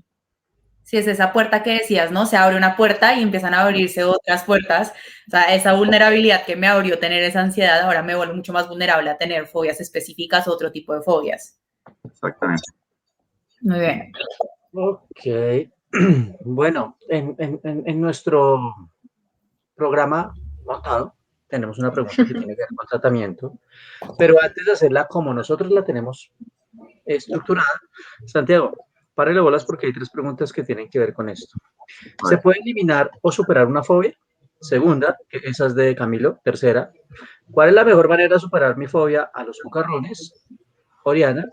Si es esa puerta que decías, ¿no? Se abre una puerta y empiezan a abrirse otras puertas. O sea, esa vulnerabilidad que me abrió tener esa ansiedad, ahora me vuelve mucho más vulnerable a tener fobias específicas, otro tipo de fobias. Exactamente. Muy bien. Ok. Bueno, en nuestro programa montado tenemos una pregunta que tiene que ver con tratamiento, pero antes de hacerla como nosotros la tenemos estructurada, Santiago, párale bolas porque hay 3 preguntas que tienen que ver con esto. ¿Se puede eliminar o superar una fobia? Segunda, que esa es de Camilo. Tercera, ¿cuál es la mejor manera de superar mi fobia a los cucarrones? Oriana.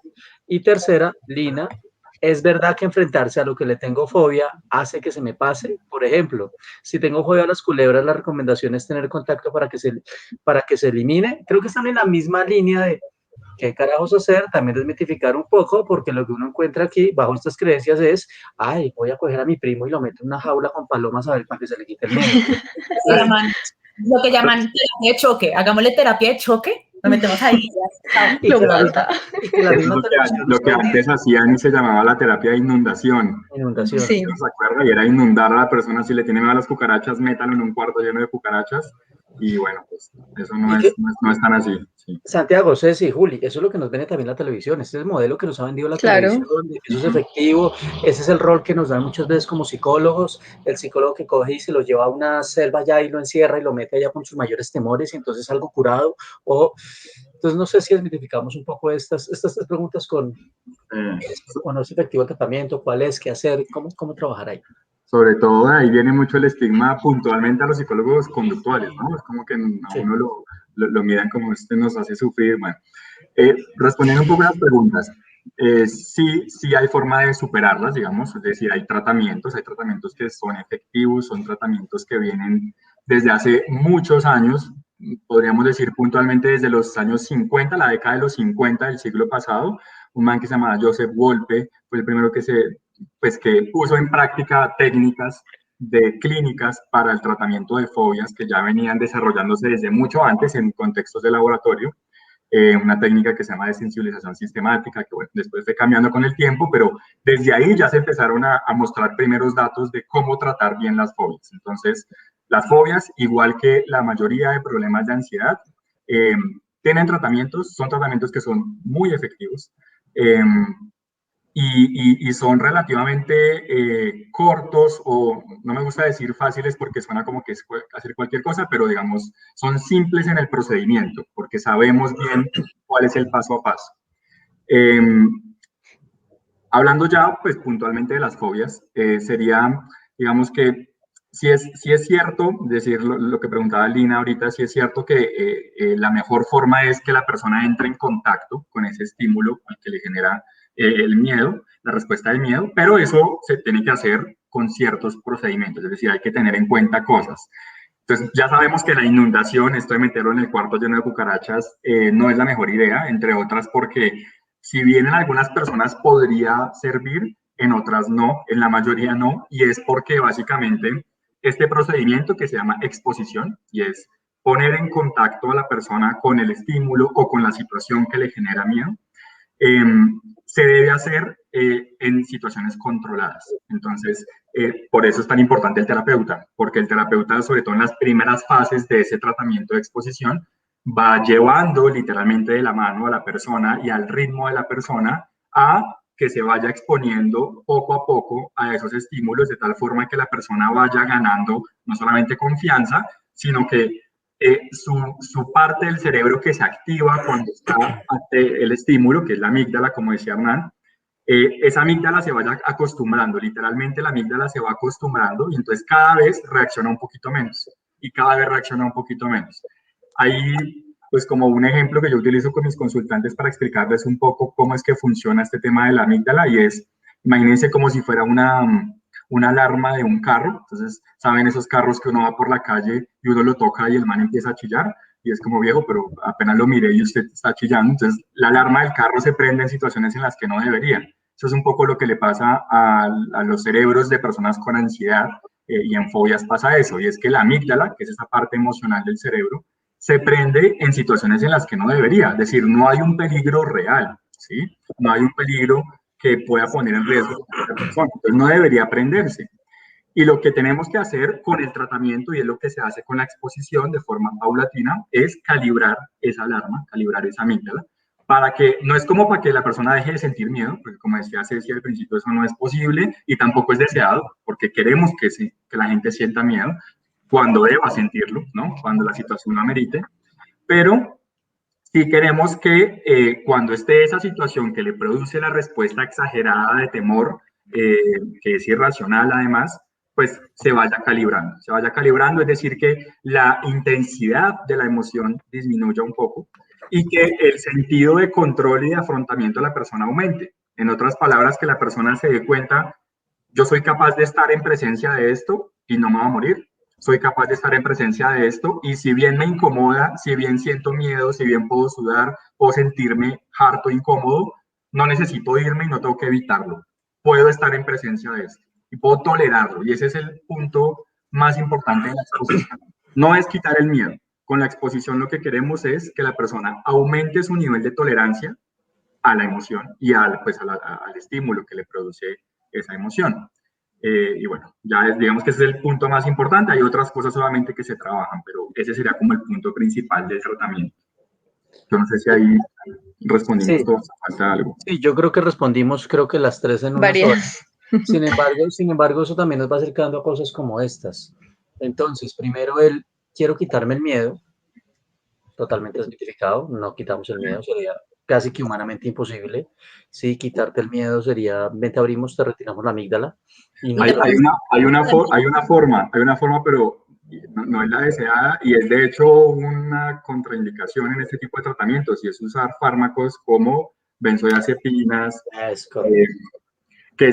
Y tercera, Lina, ¿es verdad que enfrentarse a lo que le tengo fobia hace que se me pase? Por ejemplo, si tengo fobia a las culebras, la recomendación es tener contacto para que se elimine. Creo que están en la misma línea de qué carajos hacer, también desmitificar un poco, porque lo que uno encuentra aquí, bajo estas creencias, es, ay, voy a coger a mi primo y lo meto en una jaula con palomas a ver para que se le quite el miedo. Lo que llaman terapia de choque. Hagámosle terapia de choque. Nos metemos ahí. Y Lo que la mata. y que la Eso misma es televisión lo nos que puede antes hacían y se llamaba la terapia de inundación. inundación. Sí. ¿No se acuerda? Y era inundar a la persona, si le tiene miedo a las cucarachas, métalo en un cuarto lleno de cucarachas. Y bueno, pues eso Y que, no es tan así. Sí. Santiago, Ceci, Juli, eso es lo que nos vende también la televisión. Este es el modelo que nos ha vendido la Claro. televisión, eso es efectivo, ese es el rol que nos dan muchas veces como psicólogos, el psicólogo que coge y se lo lleva a una selva allá y lo encierra y lo mete allá con sus mayores temores y entonces algo curado. Entonces no sé si desmitificamos un poco estas 3 preguntas con o no es efectivo el tratamiento, cuál es, qué hacer, cómo trabajar ahí. Sobre todo de ahí viene mucho el estigma puntualmente a los psicólogos conductuales, ¿no? Es como que a uno lo miran como este nos hace sufrir. Bueno, respondiendo un poco a las preguntas, sí hay forma de superarlas, digamos, es decir, hay tratamientos que son efectivos, son tratamientos que vienen desde hace muchos años, podríamos decir puntualmente desde los años 50, la década de los 50 del siglo pasado. Un man que se llamaba Joseph Wolpe fue el primero que puso en práctica técnicas de clínicas para el tratamiento de fobias que ya venían desarrollándose desde mucho antes en contextos de laboratorio. Una técnica que se llama de sensibilización sistemática, que bueno, después fue cambiando con el tiempo, pero desde ahí ya se empezaron a mostrar primeros datos de cómo tratar bien las fobias. Entonces, las fobias, igual que la mayoría de problemas de ansiedad, tienen tratamientos, son tratamientos que son muy efectivos. Y son relativamente cortos, o no me gusta decir fáciles porque suena como que es hacer cualquier cosa, pero digamos, son simples en el procedimiento, porque sabemos bien cuál es el paso a paso. Hablando ya, pues puntualmente de las fobias, sería, digamos que si es cierto, decir lo que preguntaba Lina ahorita, si es cierto que la mejor forma es que la persona entre en contacto con ese estímulo al que le genera el miedo, la respuesta del miedo, pero eso se tiene que hacer con ciertos procedimientos, es decir, hay que tener en cuenta cosas. Entonces, ya sabemos que la inundación, esto de meterlo en el cuarto lleno de cucarachas, no es la mejor idea, entre otras porque si bien en algunas personas podría servir, en otras no, en la mayoría no, y es porque básicamente este procedimiento que se llama exposición, y es poner en contacto a la persona con el estímulo o con la situación que le genera miedo, se debe hacer en situaciones controladas. Entonces, por eso es tan importante el terapeuta, porque el terapeuta, sobre todo en las primeras fases de ese tratamiento de exposición, va llevando literalmente de la mano a la persona y al ritmo de la persona a que se vaya exponiendo poco a poco a esos estímulos de tal forma que la persona vaya ganando no solamente confianza, sino que su parte del cerebro que se activa cuando está ante el estímulo, que es la amígdala, como decía Hernán, esa amígdala se vaya acostumbrando, literalmente la amígdala se va acostumbrando y entonces cada vez reacciona un poquito menos y cada vez reacciona un poquito menos. Ahí, pues como un ejemplo que yo utilizo con mis consultantes para explicarles un poco cómo es que funciona este tema de la amígdala y es, imagínense como si fuera una alarma de un carro. Entonces, ¿saben esos carros que uno va por la calle y uno lo toca y el man empieza a chillar? Y es como viejo, pero apenas lo miré y usted está chillando. Entonces, la alarma del carro se prende en situaciones en las que no debería. Eso es un poco lo que le pasa a los cerebros de personas con ansiedad, y en fobias pasa eso, y es que la amígdala, que es esa parte emocional del cerebro, se prende en situaciones en las que no debería, es decir, no hay un peligro real, ¿sí? No hay un peligro que pueda poner en riesgo a la persona, entonces no debería prenderse. Y lo que tenemos que hacer con el tratamiento, y es lo que se hace con la exposición de forma paulatina, es calibrar esa alarma, calibrar esa amígdala, para que, no es como para que la persona deje de sentir miedo, porque como decía Ceci al principio, eso no es posible y tampoco es deseado, porque queremos que la gente sienta miedo cuando deba sentirlo, ¿no? Cuando la situación lo amerite, pero sí queremos que cuando esté esa situación que le produce la respuesta exagerada de temor, que es irracional además, pues se vaya calibrando, es decir, que la intensidad de la emoción disminuya un poco y que el sentido de control y de afrontamiento de la persona aumente. En otras palabras, que la persona se dé cuenta, yo soy capaz de estar en presencia de esto y no me va a morir. Soy capaz de estar en presencia de esto y si bien me incomoda, si bien siento miedo, si bien puedo sudar, puedo sentirme harto, incómodo, no necesito irme y no tengo que evitarlo. Puedo estar en presencia de esto y puedo tolerarlo. Y ese es el punto más importante de la exposición. No es quitar el miedo. Con la exposición lo que queremos es que la persona aumente su nivel de tolerancia a la emoción y al estímulo que le produce esa emoción. Y bueno, digamos que ese es el punto más importante. Hay otras cosas obviamente que se trabajan, pero ese sería como el punto principal del tratamiento. Yo no sé si ahí respondimos Sí, todos, falta algo. sí, yo creo que respondimos, creo que las tres en una sola. Varias. Sin embargo, eso también nos va acercando a cosas como estas. Entonces, primero quiero quitarme el miedo, totalmente desmitificado, no quitamos el miedo, sería casi que humanamente imposible. Sí, quitarte el miedo sería, vente, abrimos, te retiramos la amígdala. Y no Hay una forma, pero no es la deseada y es de hecho una contraindicación en este tipo de tratamientos y es usar fármacos como benzodiazepinas, es eh, correcto. que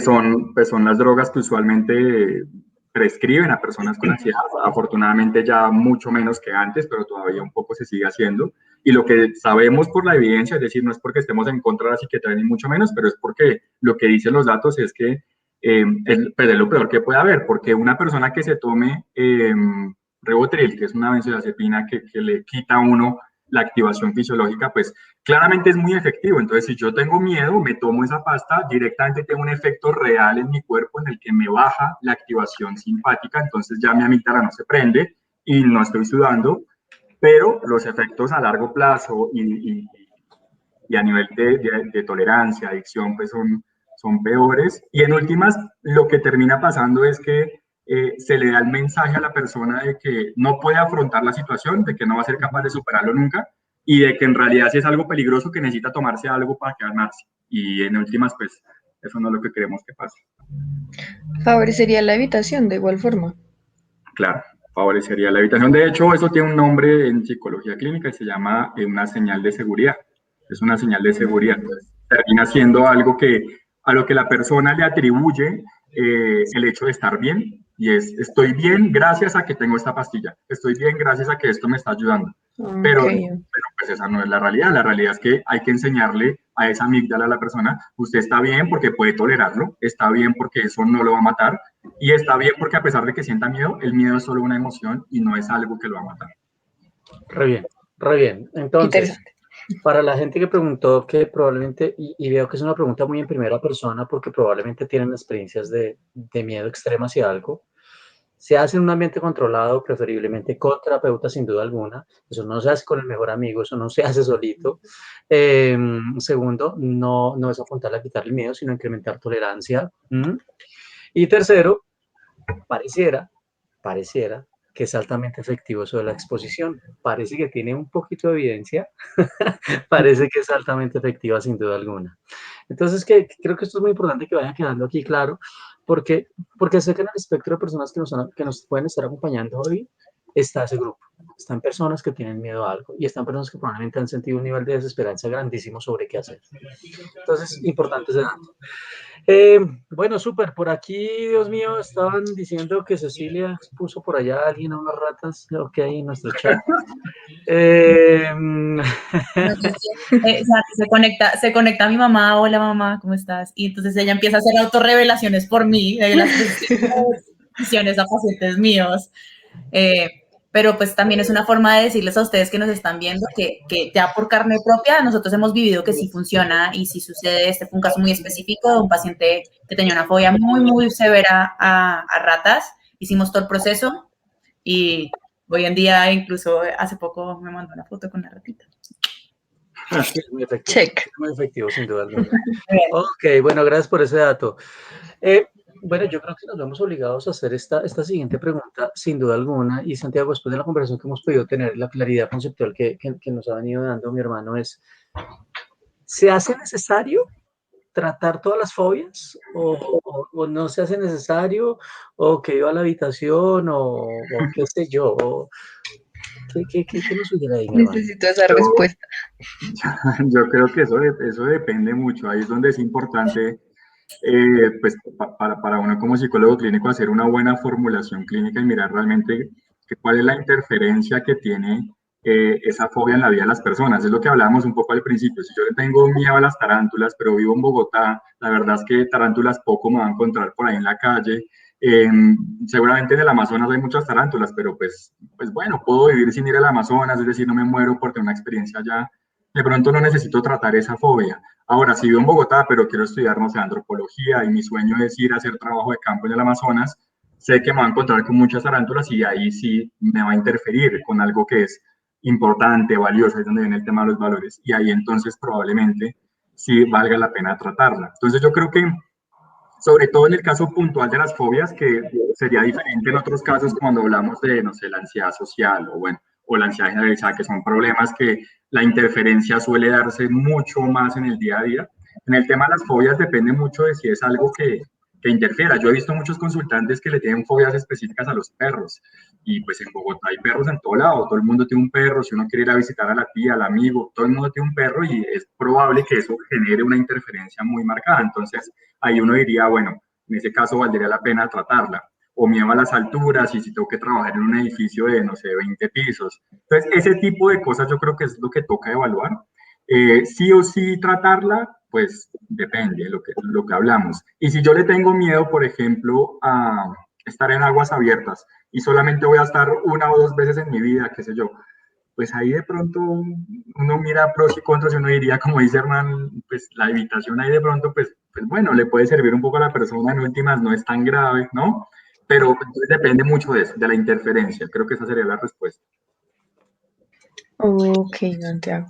pues son las drogas que usualmente prescriben a personas con ansiedad. Afortunadamente ya mucho menos que antes, pero todavía un poco se sigue haciendo. Y lo que sabemos por la evidencia, es decir, no es porque estemos en contra de la psiquiatría ni mucho menos, pero es porque lo que dicen los datos es que pues es lo peor que puede haber, porque una persona que se tome Rivotril, que es una benzodiazepina que le quita a uno la activación fisiológica, pues claramente es muy efectivo. Entonces, si yo tengo miedo, me tomo esa pasta, directamente tengo un efecto real en mi cuerpo en el que me baja la activación simpática, entonces ya mi amígdala no se prende y no estoy sudando, pero los efectos a largo plazo y a nivel de tolerancia, adicción, pues son peores. Y en últimas, lo que termina pasando es que se le da el mensaje a la persona de que no puede afrontar la situación, de que no va a ser capaz de superarlo nunca y de que en realidad si es algo peligroso que necesita tomarse algo para calmarse. Y en últimas, pues eso no es lo que queremos que pase. Favorecería la evitación de igual forma. Claro, favorecería la evitación. De hecho, eso tiene un nombre en psicología clínica y se llama una señal de seguridad. Es una señal de seguridad. Entonces, termina siendo algo a lo que la persona le atribuye el hecho de estar bien. Y estoy bien gracias a que tengo esta pastilla. Estoy bien gracias a que esto me está ayudando. Pero, Okay. pero pues esa no es la realidad. La realidad es que hay que enseñarle a esa amígdala a la persona, usted está bien porque puede tolerarlo, está bien porque eso no lo va a matar, y está bien porque a pesar de que sienta miedo, el miedo es solo una emoción y no es algo que lo va a matar. Re bien, re bien. Entonces, Interesante. para la gente que preguntó, que probablemente, y veo que es una pregunta muy en primera persona, porque probablemente tienen experiencias de miedo extremo hacia algo, se hace en un ambiente controlado, preferiblemente con terapeuta, sin duda alguna. Eso no se hace con el mejor amigo, eso no se hace solito. Segundo, no es apuntar a quitar el miedo, sino incrementar tolerancia. Y tercero, pareciera que es altamente efectivo eso de la exposición. Parece que tiene un poquito de evidencia, parece que es altamente efectiva sin duda alguna. Entonces, creo que esto es muy importante que vaya quedando aquí claro, porque sé que en el espectro de personas que nos pueden estar acompañando hoy está ese grupo. Están personas que tienen miedo a algo y están personas que probablemente han sentido un nivel de desesperanza grandísimo sobre qué hacer. Entonces, importante ese dato. Bueno, súper. Por aquí, Dios mío, estaban diciendo que Cecilia puso por allá a alguien a unas ratas, creo que hay en nuestro chat. No sé si, Santi se conecta a mi mamá, hola mamá, ¿cómo estás? Y entonces ella empieza a hacer autorrevelaciones por mí, de las decisiones a pacientes míos. Pero pues también es una forma de decirles a ustedes que nos están viendo que ya por carne propia nosotros hemos vivido que sí funciona y sí sucede. Este fue un caso muy específico de un paciente que tenía una fobia muy, muy severa a ratas. Hicimos todo el proceso y hoy en día, incluso hace poco me mandó una foto con la ratita. Sí, muy efectivo. Check. Muy efectivo, sin duda alguna. Ok, bueno, gracias por ese dato. Bueno, yo creo que nos vemos obligados a hacer esta siguiente pregunta, sin duda alguna. Y Santiago, después de la conversación que hemos podido tener, la claridad conceptual que nos ha venido dando mi hermano es, ¿se hace necesario tratar todas las fobias o no se hace necesario o que iba a la habitación o qué sé yo? ¿Qué nos sugiere ahí, mi hermano? Necesito esa respuesta. Yo creo que eso depende mucho. Ahí es donde es importante, pues, para uno como psicólogo clínico hacer una buena formulación clínica y mirar realmente cuál es la interferencia que tiene esa fobia en la vida de las personas. Es lo que hablábamos un poco al principio. Si yo le tengo miedo a las tarántulas, pero vivo en Bogotá, la verdad es que tarántulas poco me va a encontrar por ahí en la calle. Eh, Seguramente en el Amazonas hay muchas tarántulas, pero pues bueno, puedo vivir sin ir al Amazonas, es decir, no me muero por tener una experiencia allá. De pronto no necesito tratar esa fobia. Ahora, si vivo en Bogotá, pero quiero estudiar, no sé, antropología y mi sueño es ir a hacer trabajo de campo en el Amazonas, sé que me voy a encontrar con muchas tarántulas y ahí sí me va a interferir con algo que es importante, valioso, es donde viene el tema de los valores. Y ahí entonces probablemente sí valga la pena tratarla. Entonces yo creo que, sobre todo en el caso puntual de las fobias, que sería diferente en otros casos cuando hablamos de, no sé, la ansiedad social o bueno, o la ansiedad generalizada, que son problemas que la interferencia suele darse mucho más en el día a día. En el tema de las fobias depende mucho de si es algo que interfiera. Yo he visto muchos consultantes que le tienen fobias específicas a los perros y pues en Bogotá hay perros en todo lado, todo el mundo tiene un perro, si uno quiere ir a visitar a la tía, al amigo, todo el mundo tiene un perro y es probable que eso genere una interferencia muy marcada. Entonces ahí uno diría, bueno, en ese caso valdría la pena tratarla. O miedo a las alturas y si tengo que trabajar en un edificio de, no sé, 20 pisos. Entonces, ese tipo de cosas yo creo que es lo que toca evaluar. Sí o sí tratarla, pues depende de lo que hablamos. Y si yo le tengo miedo, por ejemplo, a estar en aguas abiertas y solamente voy a estar una o dos veces en mi vida, qué sé yo, pues ahí de pronto uno mira pros y contras y uno diría, como dice Hernán, pues la evitación ahí de pronto, pues bueno, le puede servir un poco a la persona, en últimas no es tan grave, ¿no? Pero pues, depende mucho de eso, de la interferencia. Creo que esa sería la respuesta. Ok, Santiago.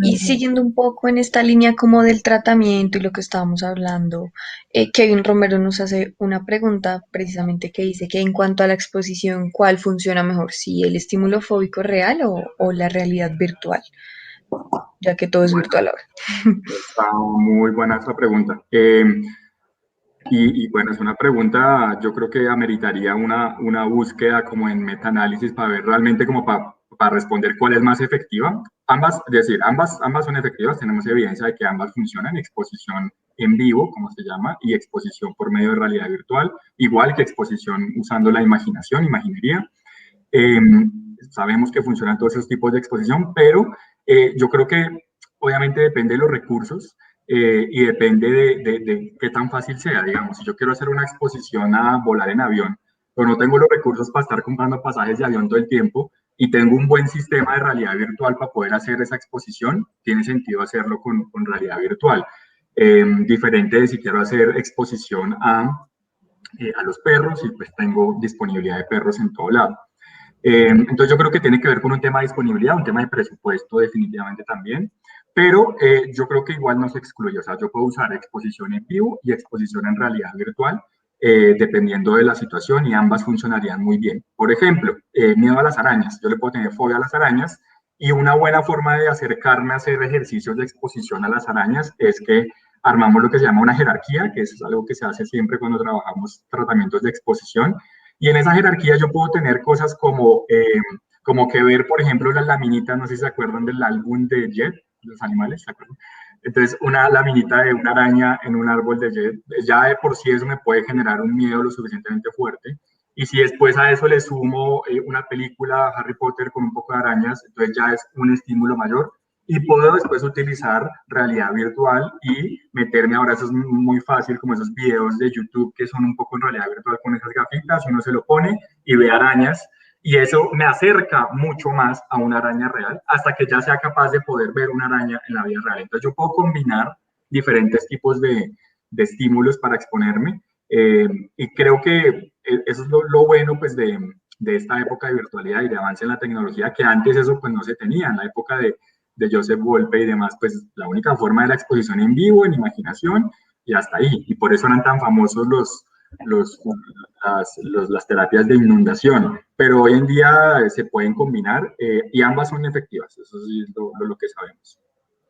Y siguiendo un poco en esta línea como del tratamiento y lo que estábamos hablando, Kevin Romero nos hace una pregunta precisamente que dice que en cuanto a la exposición, ¿cuál funciona mejor? ¿Si el estímulo fóbico real o la realidad virtual? Ya que todo es Bueno, virtual ahora. está muy buena esa pregunta. Y bueno, es una pregunta, yo creo que ameritaría una búsqueda como en metaanálisis para ver realmente como para responder cuál es más efectiva. Ambas, es decir, ambas son efectivas, tenemos evidencia de que ambas funcionan, exposición en vivo, como se llama, y exposición por medio de realidad virtual, igual que exposición usando la imaginación, imaginería. Eh, Sabemos que funcionan todos esos tipos de exposición, pero yo creo que obviamente depende de los recursos y depende de qué tan fácil sea. Digamos, si yo quiero hacer una exposición a volar en avión, pero no tengo los recursos para estar comprando pasajes de avión todo el tiempo y tengo un buen sistema de realidad virtual para poder hacer esa exposición, tiene sentido hacerlo con realidad virtual. Diferente de si quiero hacer exposición a los perros y pues tengo disponibilidad de perros en todo lado. Entonces yo creo que tiene que ver con un tema de disponibilidad, un tema de presupuesto definitivamente también, pero yo creo que igual no se excluye, o sea, yo puedo usar exposición en vivo y exposición en realidad virtual, dependiendo de la situación y ambas funcionarían muy bien. Por ejemplo, miedo a las arañas, yo le puedo tener fobia a las arañas y una buena forma de acercarme a hacer ejercicios de exposición a las arañas es que armamos lo que se llama una jerarquía, que es algo que se hace siempre cuando trabajamos tratamientos de exposición, y en esa jerarquía yo puedo tener cosas como que ver, por ejemplo, las laminitas, no sé si se acuerdan del álbum de Jet, los animales, ¿se acuerdan? Entonces, una laminita de una araña en un árbol ya de por sí eso me puede generar un miedo lo suficientemente fuerte. Y si después a eso le sumo una película Harry Potter con un poco de arañas, entonces ya es un estímulo mayor. Y puedo después utilizar realidad virtual y meterme ahora, eso es muy fácil, como esos videos de YouTube que son un poco en realidad virtual con esas gafitas, uno se lo pone y ve arañas y eso me acerca mucho más a una araña real hasta que ya sea capaz de poder ver una araña en la vida real. Entonces yo puedo combinar diferentes tipos de estímulos para exponerme y creo que eso es lo bueno pues de esta época de virtualidad y de avance en la tecnología, que antes eso pues no se tenía, en la época de Joseph Wolpe y demás, pues la única forma era exposición en vivo, en imaginación y hasta ahí. Y por eso eran tan famosos las terapias de inundación, pero hoy en día se pueden combinar y ambas son efectivas, eso sí es lo que sabemos.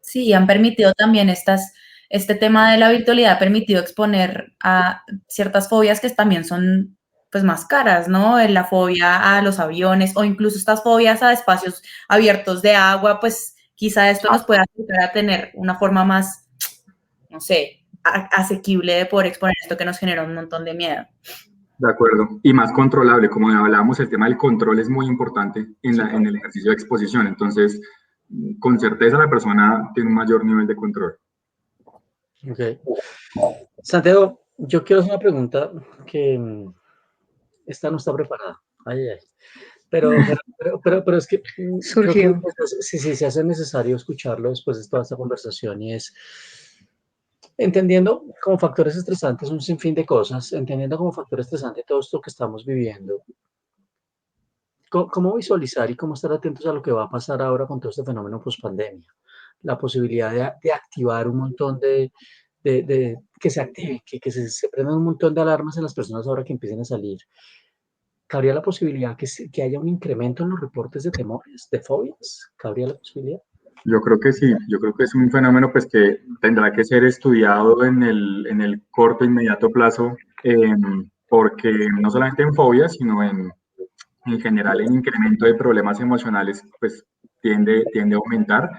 Sí, han permitido también este tema de la virtualidad ha permitido exponer a ciertas fobias que también son pues más caras, ¿no? La fobia a los aviones o incluso estas fobias a espacios abiertos de agua, pues quizá esto nos pueda ayudar a tener una forma más, no sé, asequible de poder exponer esto que nos genera un montón de miedo. De acuerdo. Y más controlable, como hablábamos, el tema del control es muy importante en el ejercicio de exposición. Entonces, con certeza la persona tiene un mayor nivel de control. Ok. Santiago, yo quiero hacer una pregunta que esta no está preparada. Ay, ay. Pero es que creo que Surgió. sí, se hace necesario escucharlo después de toda esta conversación y es entendiendo como factores estresantes un sinfín de cosas, entendiendo como factor estresante todo esto que estamos viviendo. ¿Cómo visualizar y cómo estar atentos a lo que va a pasar ahora con todo este fenómeno post-pandemia? La posibilidad de activar un montón que se active, que se prendan un montón de alarmas en las personas ahora que empiecen a salir. ¿Cabría la posibilidad que haya un incremento en los reportes de temores, de fobias? ¿Cabría la posibilidad? Yo creo que sí, yo creo que es un fenómeno pues que tendrá que ser estudiado en el corto, inmediato plazo, porque no solamente en fobias, sino en general el incremento de problemas emocionales pues tiende a aumentar,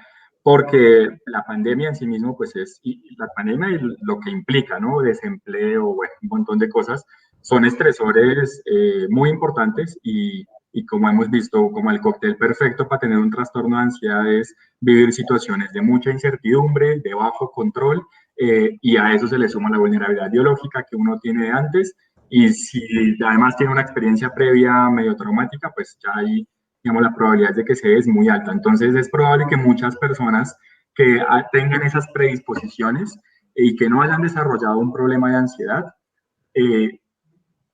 porque la pandemia en sí mismo pues y la pandemia y lo que implica, ¿no? Desempleo, bueno, un montón de cosas, son estresores muy importantes y como hemos visto, como el cóctel perfecto para tener un trastorno de ansiedad es vivir situaciones de mucha incertidumbre, de bajo control, y a eso se le suma la vulnerabilidad biológica que uno tiene de antes, y si además tiene una experiencia previa medio traumática, pues ya ahí, digamos, la probabilidad de que se dé es muy alta. Entonces es probable que muchas personas que tengan esas predisposiciones y que no hayan desarrollado un problema de ansiedad,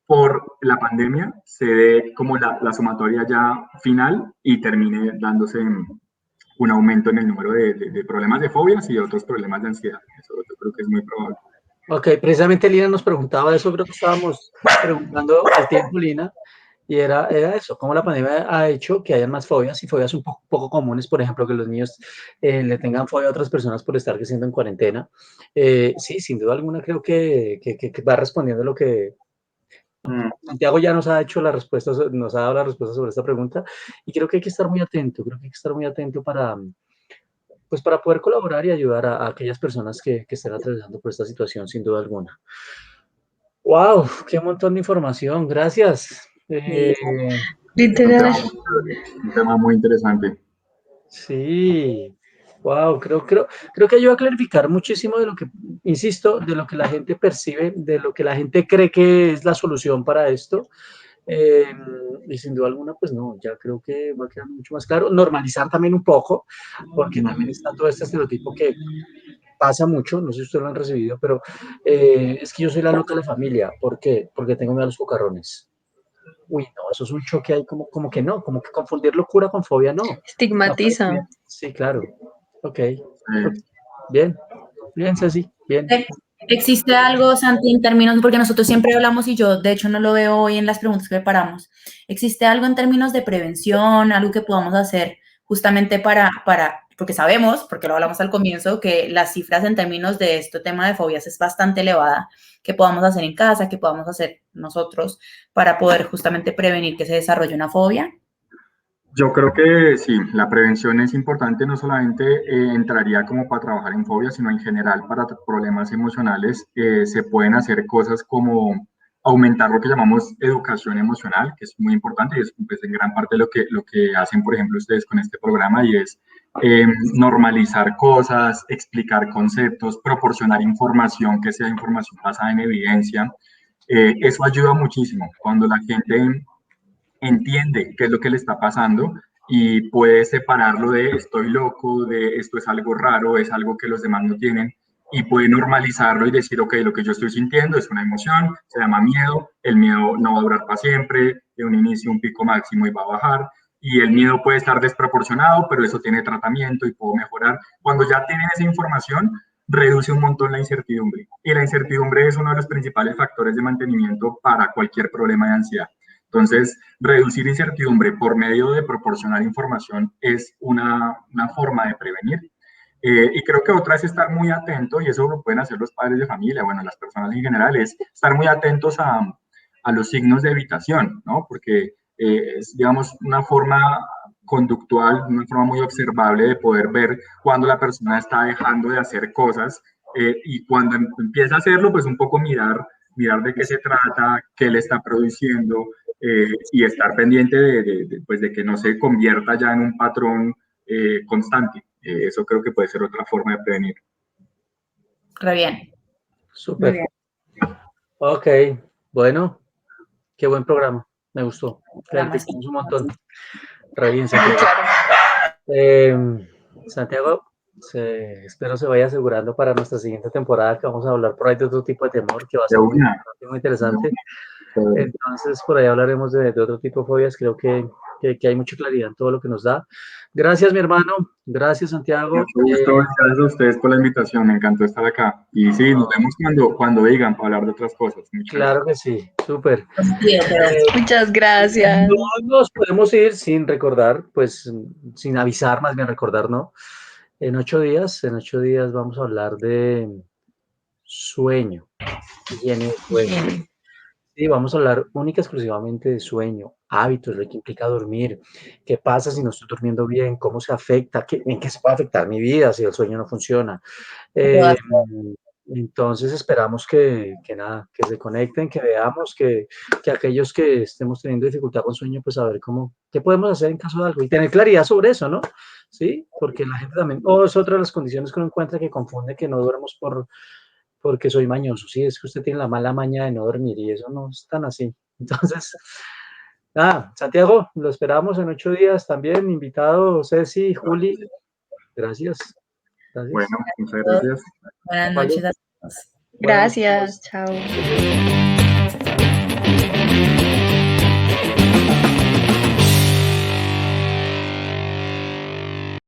por la pandemia se dé como la sumatoria ya final y termine dándose un aumento en el número de problemas de fobias y de otros problemas de ansiedad. Eso yo creo que es muy probable. Ok, precisamente Lina nos preguntaba eso, creo que estábamos preguntando al tiempo, Lina, y era eso, cómo la pandemia ha hecho que haya más fobias y fobias un poco comunes, por ejemplo, que los niños le tengan fobia a otras personas por estar creciendo en cuarentena. Sí, sin duda alguna creo que va respondiendo lo que Santiago ya nos ha hecho la respuesta, nos ha dado la respuesta sobre esta pregunta y creo que hay que estar muy atento, creo que hay que estar muy atento pues para poder colaborar y ayudar a aquellas personas que estén atravesando por esta situación, sin duda alguna. ¡Wow! ¡Qué montón de información! Gracias. Literal. Un tema muy interesante. Sí. Wow, creo que ayuda a clarificar muchísimo de lo que, insisto, de lo que la gente percibe, de lo que la gente cree que es la solución para esto. Y sin duda alguna, pues no, ya creo que va a quedar mucho más claro. Normalizar también un poco, porque también está todo este estereotipo que pasa mucho, no sé si ustedes lo han recibido, pero es que yo soy la loca de la familia. ¿Por qué? Porque tengo miedo a los cucarrones. Uy, no, eso es un choque ahí como que no, como que confundir locura con fobia, no. Estigmatiza. Sí, claro. Ok. Bien, bien, Ceci, bien. ¿Existe algo, Santi, en términos, porque nosotros siempre hablamos y yo de hecho no lo veo hoy en las preguntas que preparamos, ¿existe algo en términos de prevención, algo que podamos hacer justamente porque sabemos, porque lo hablamos al comienzo, que las cifras en términos de este tema de fobias es bastante elevada, que podamos hacer en casa, que podamos hacer nosotros para poder justamente prevenir que se desarrolle una fobia? Yo creo que sí, la prevención es importante, no solamente entraría como para trabajar en fobias, sino en general para problemas emocionales. Se pueden hacer cosas como aumentar lo que llamamos educación emocional, que es muy importante y es pues, en gran parte lo que hacen, por ejemplo, ustedes con este programa, y es normalizar cosas, explicar conceptos, proporcionar información que sea información basada en evidencia. Eso ayuda muchísimo cuando la gente entiende qué es lo que le está pasando y puede separarlo de estoy loco, de esto es algo raro, es algo que los demás no tienen, y puede normalizarlo y decir, ok, lo que yo estoy sintiendo es una emoción, se llama miedo, el miedo no va a durar para siempre, de un inicio un pico máximo y va a bajar, y el miedo puede estar desproporcionado, pero eso tiene tratamiento y puedo mejorar. Cuando ya tienen esa información, reduce un montón la incertidumbre, y la incertidumbre es uno de los principales factores de mantenimiento para cualquier problema de ansiedad. Entonces, reducir incertidumbre por medio de proporcionar información es una forma de prevenir. Y creo que otra es estar muy atento, y eso lo pueden hacer los padres de familia, bueno, las personas en general, es estar muy atentos a los signos de evitación, ¿no? Porque es, digamos, una forma conductual, una forma muy observable de poder ver cuando la persona está dejando de hacer cosas, y cuando empieza a hacerlo, pues un poco mirar de qué se trata, qué le está produciendo, y estar pendiente pues de que no se convierta ya en un patrón constante. Eso creo que puede ser otra forma de prevenir. Re bien. Súper. Muy bien. Ok, bueno, qué buen programa, me gustó. Programa, Clarificamos sí. un montón. Re bien, Muy Santiago. claro. Santiago, espero se vaya asegurando para nuestra siguiente temporada, que vamos a hablar por ahí de otro tipo de temor, que va a De ser una. muy interesante. De Entonces, por ahí hablaremos de otro tipo de fobias. Creo que hay mucha claridad en todo lo que nos da. Gracias, mi hermano. Gracias, Santiago. mucho gusto, gracias a ustedes por la invitación, me encantó estar acá. Y sí, nos vemos cuando digan para hablar de otras cosas. Muchas Claro que sí, súper. Sí, pero Muchas gracias. No nos podemos ir sin recordar, pues sin avisar, más bien recordar, ¿no? En 8 días vamos a hablar de sueño, higiene de sueño. Bien. Sí, vamos a hablar única y exclusivamente de sueño, hábitos, lo que implica dormir, qué pasa si no estoy durmiendo bien, cómo se afecta, en qué se puede afectar mi vida si el sueño no funciona. Eh, todas, entonces esperamos que nada, que se conecten, que veamos que aquellos que estemos teniendo dificultad con sueño, pues a ver qué podemos hacer en caso de algo y tener claridad sobre eso, ¿no? Sí, porque la gente también, es otra de las condiciones que uno encuentra que confunde que no duermos porque soy mañoso, sí, es que usted tiene la mala maña de no dormir y eso no es tan así. Entonces, nada, Santiago, lo esperamos en 8 días también, invitado Ceci, Juli, gracias, Bueno, gracias. muchas gracias. buenas Vale, noches a todos. buenas Gracias. noches. Chao.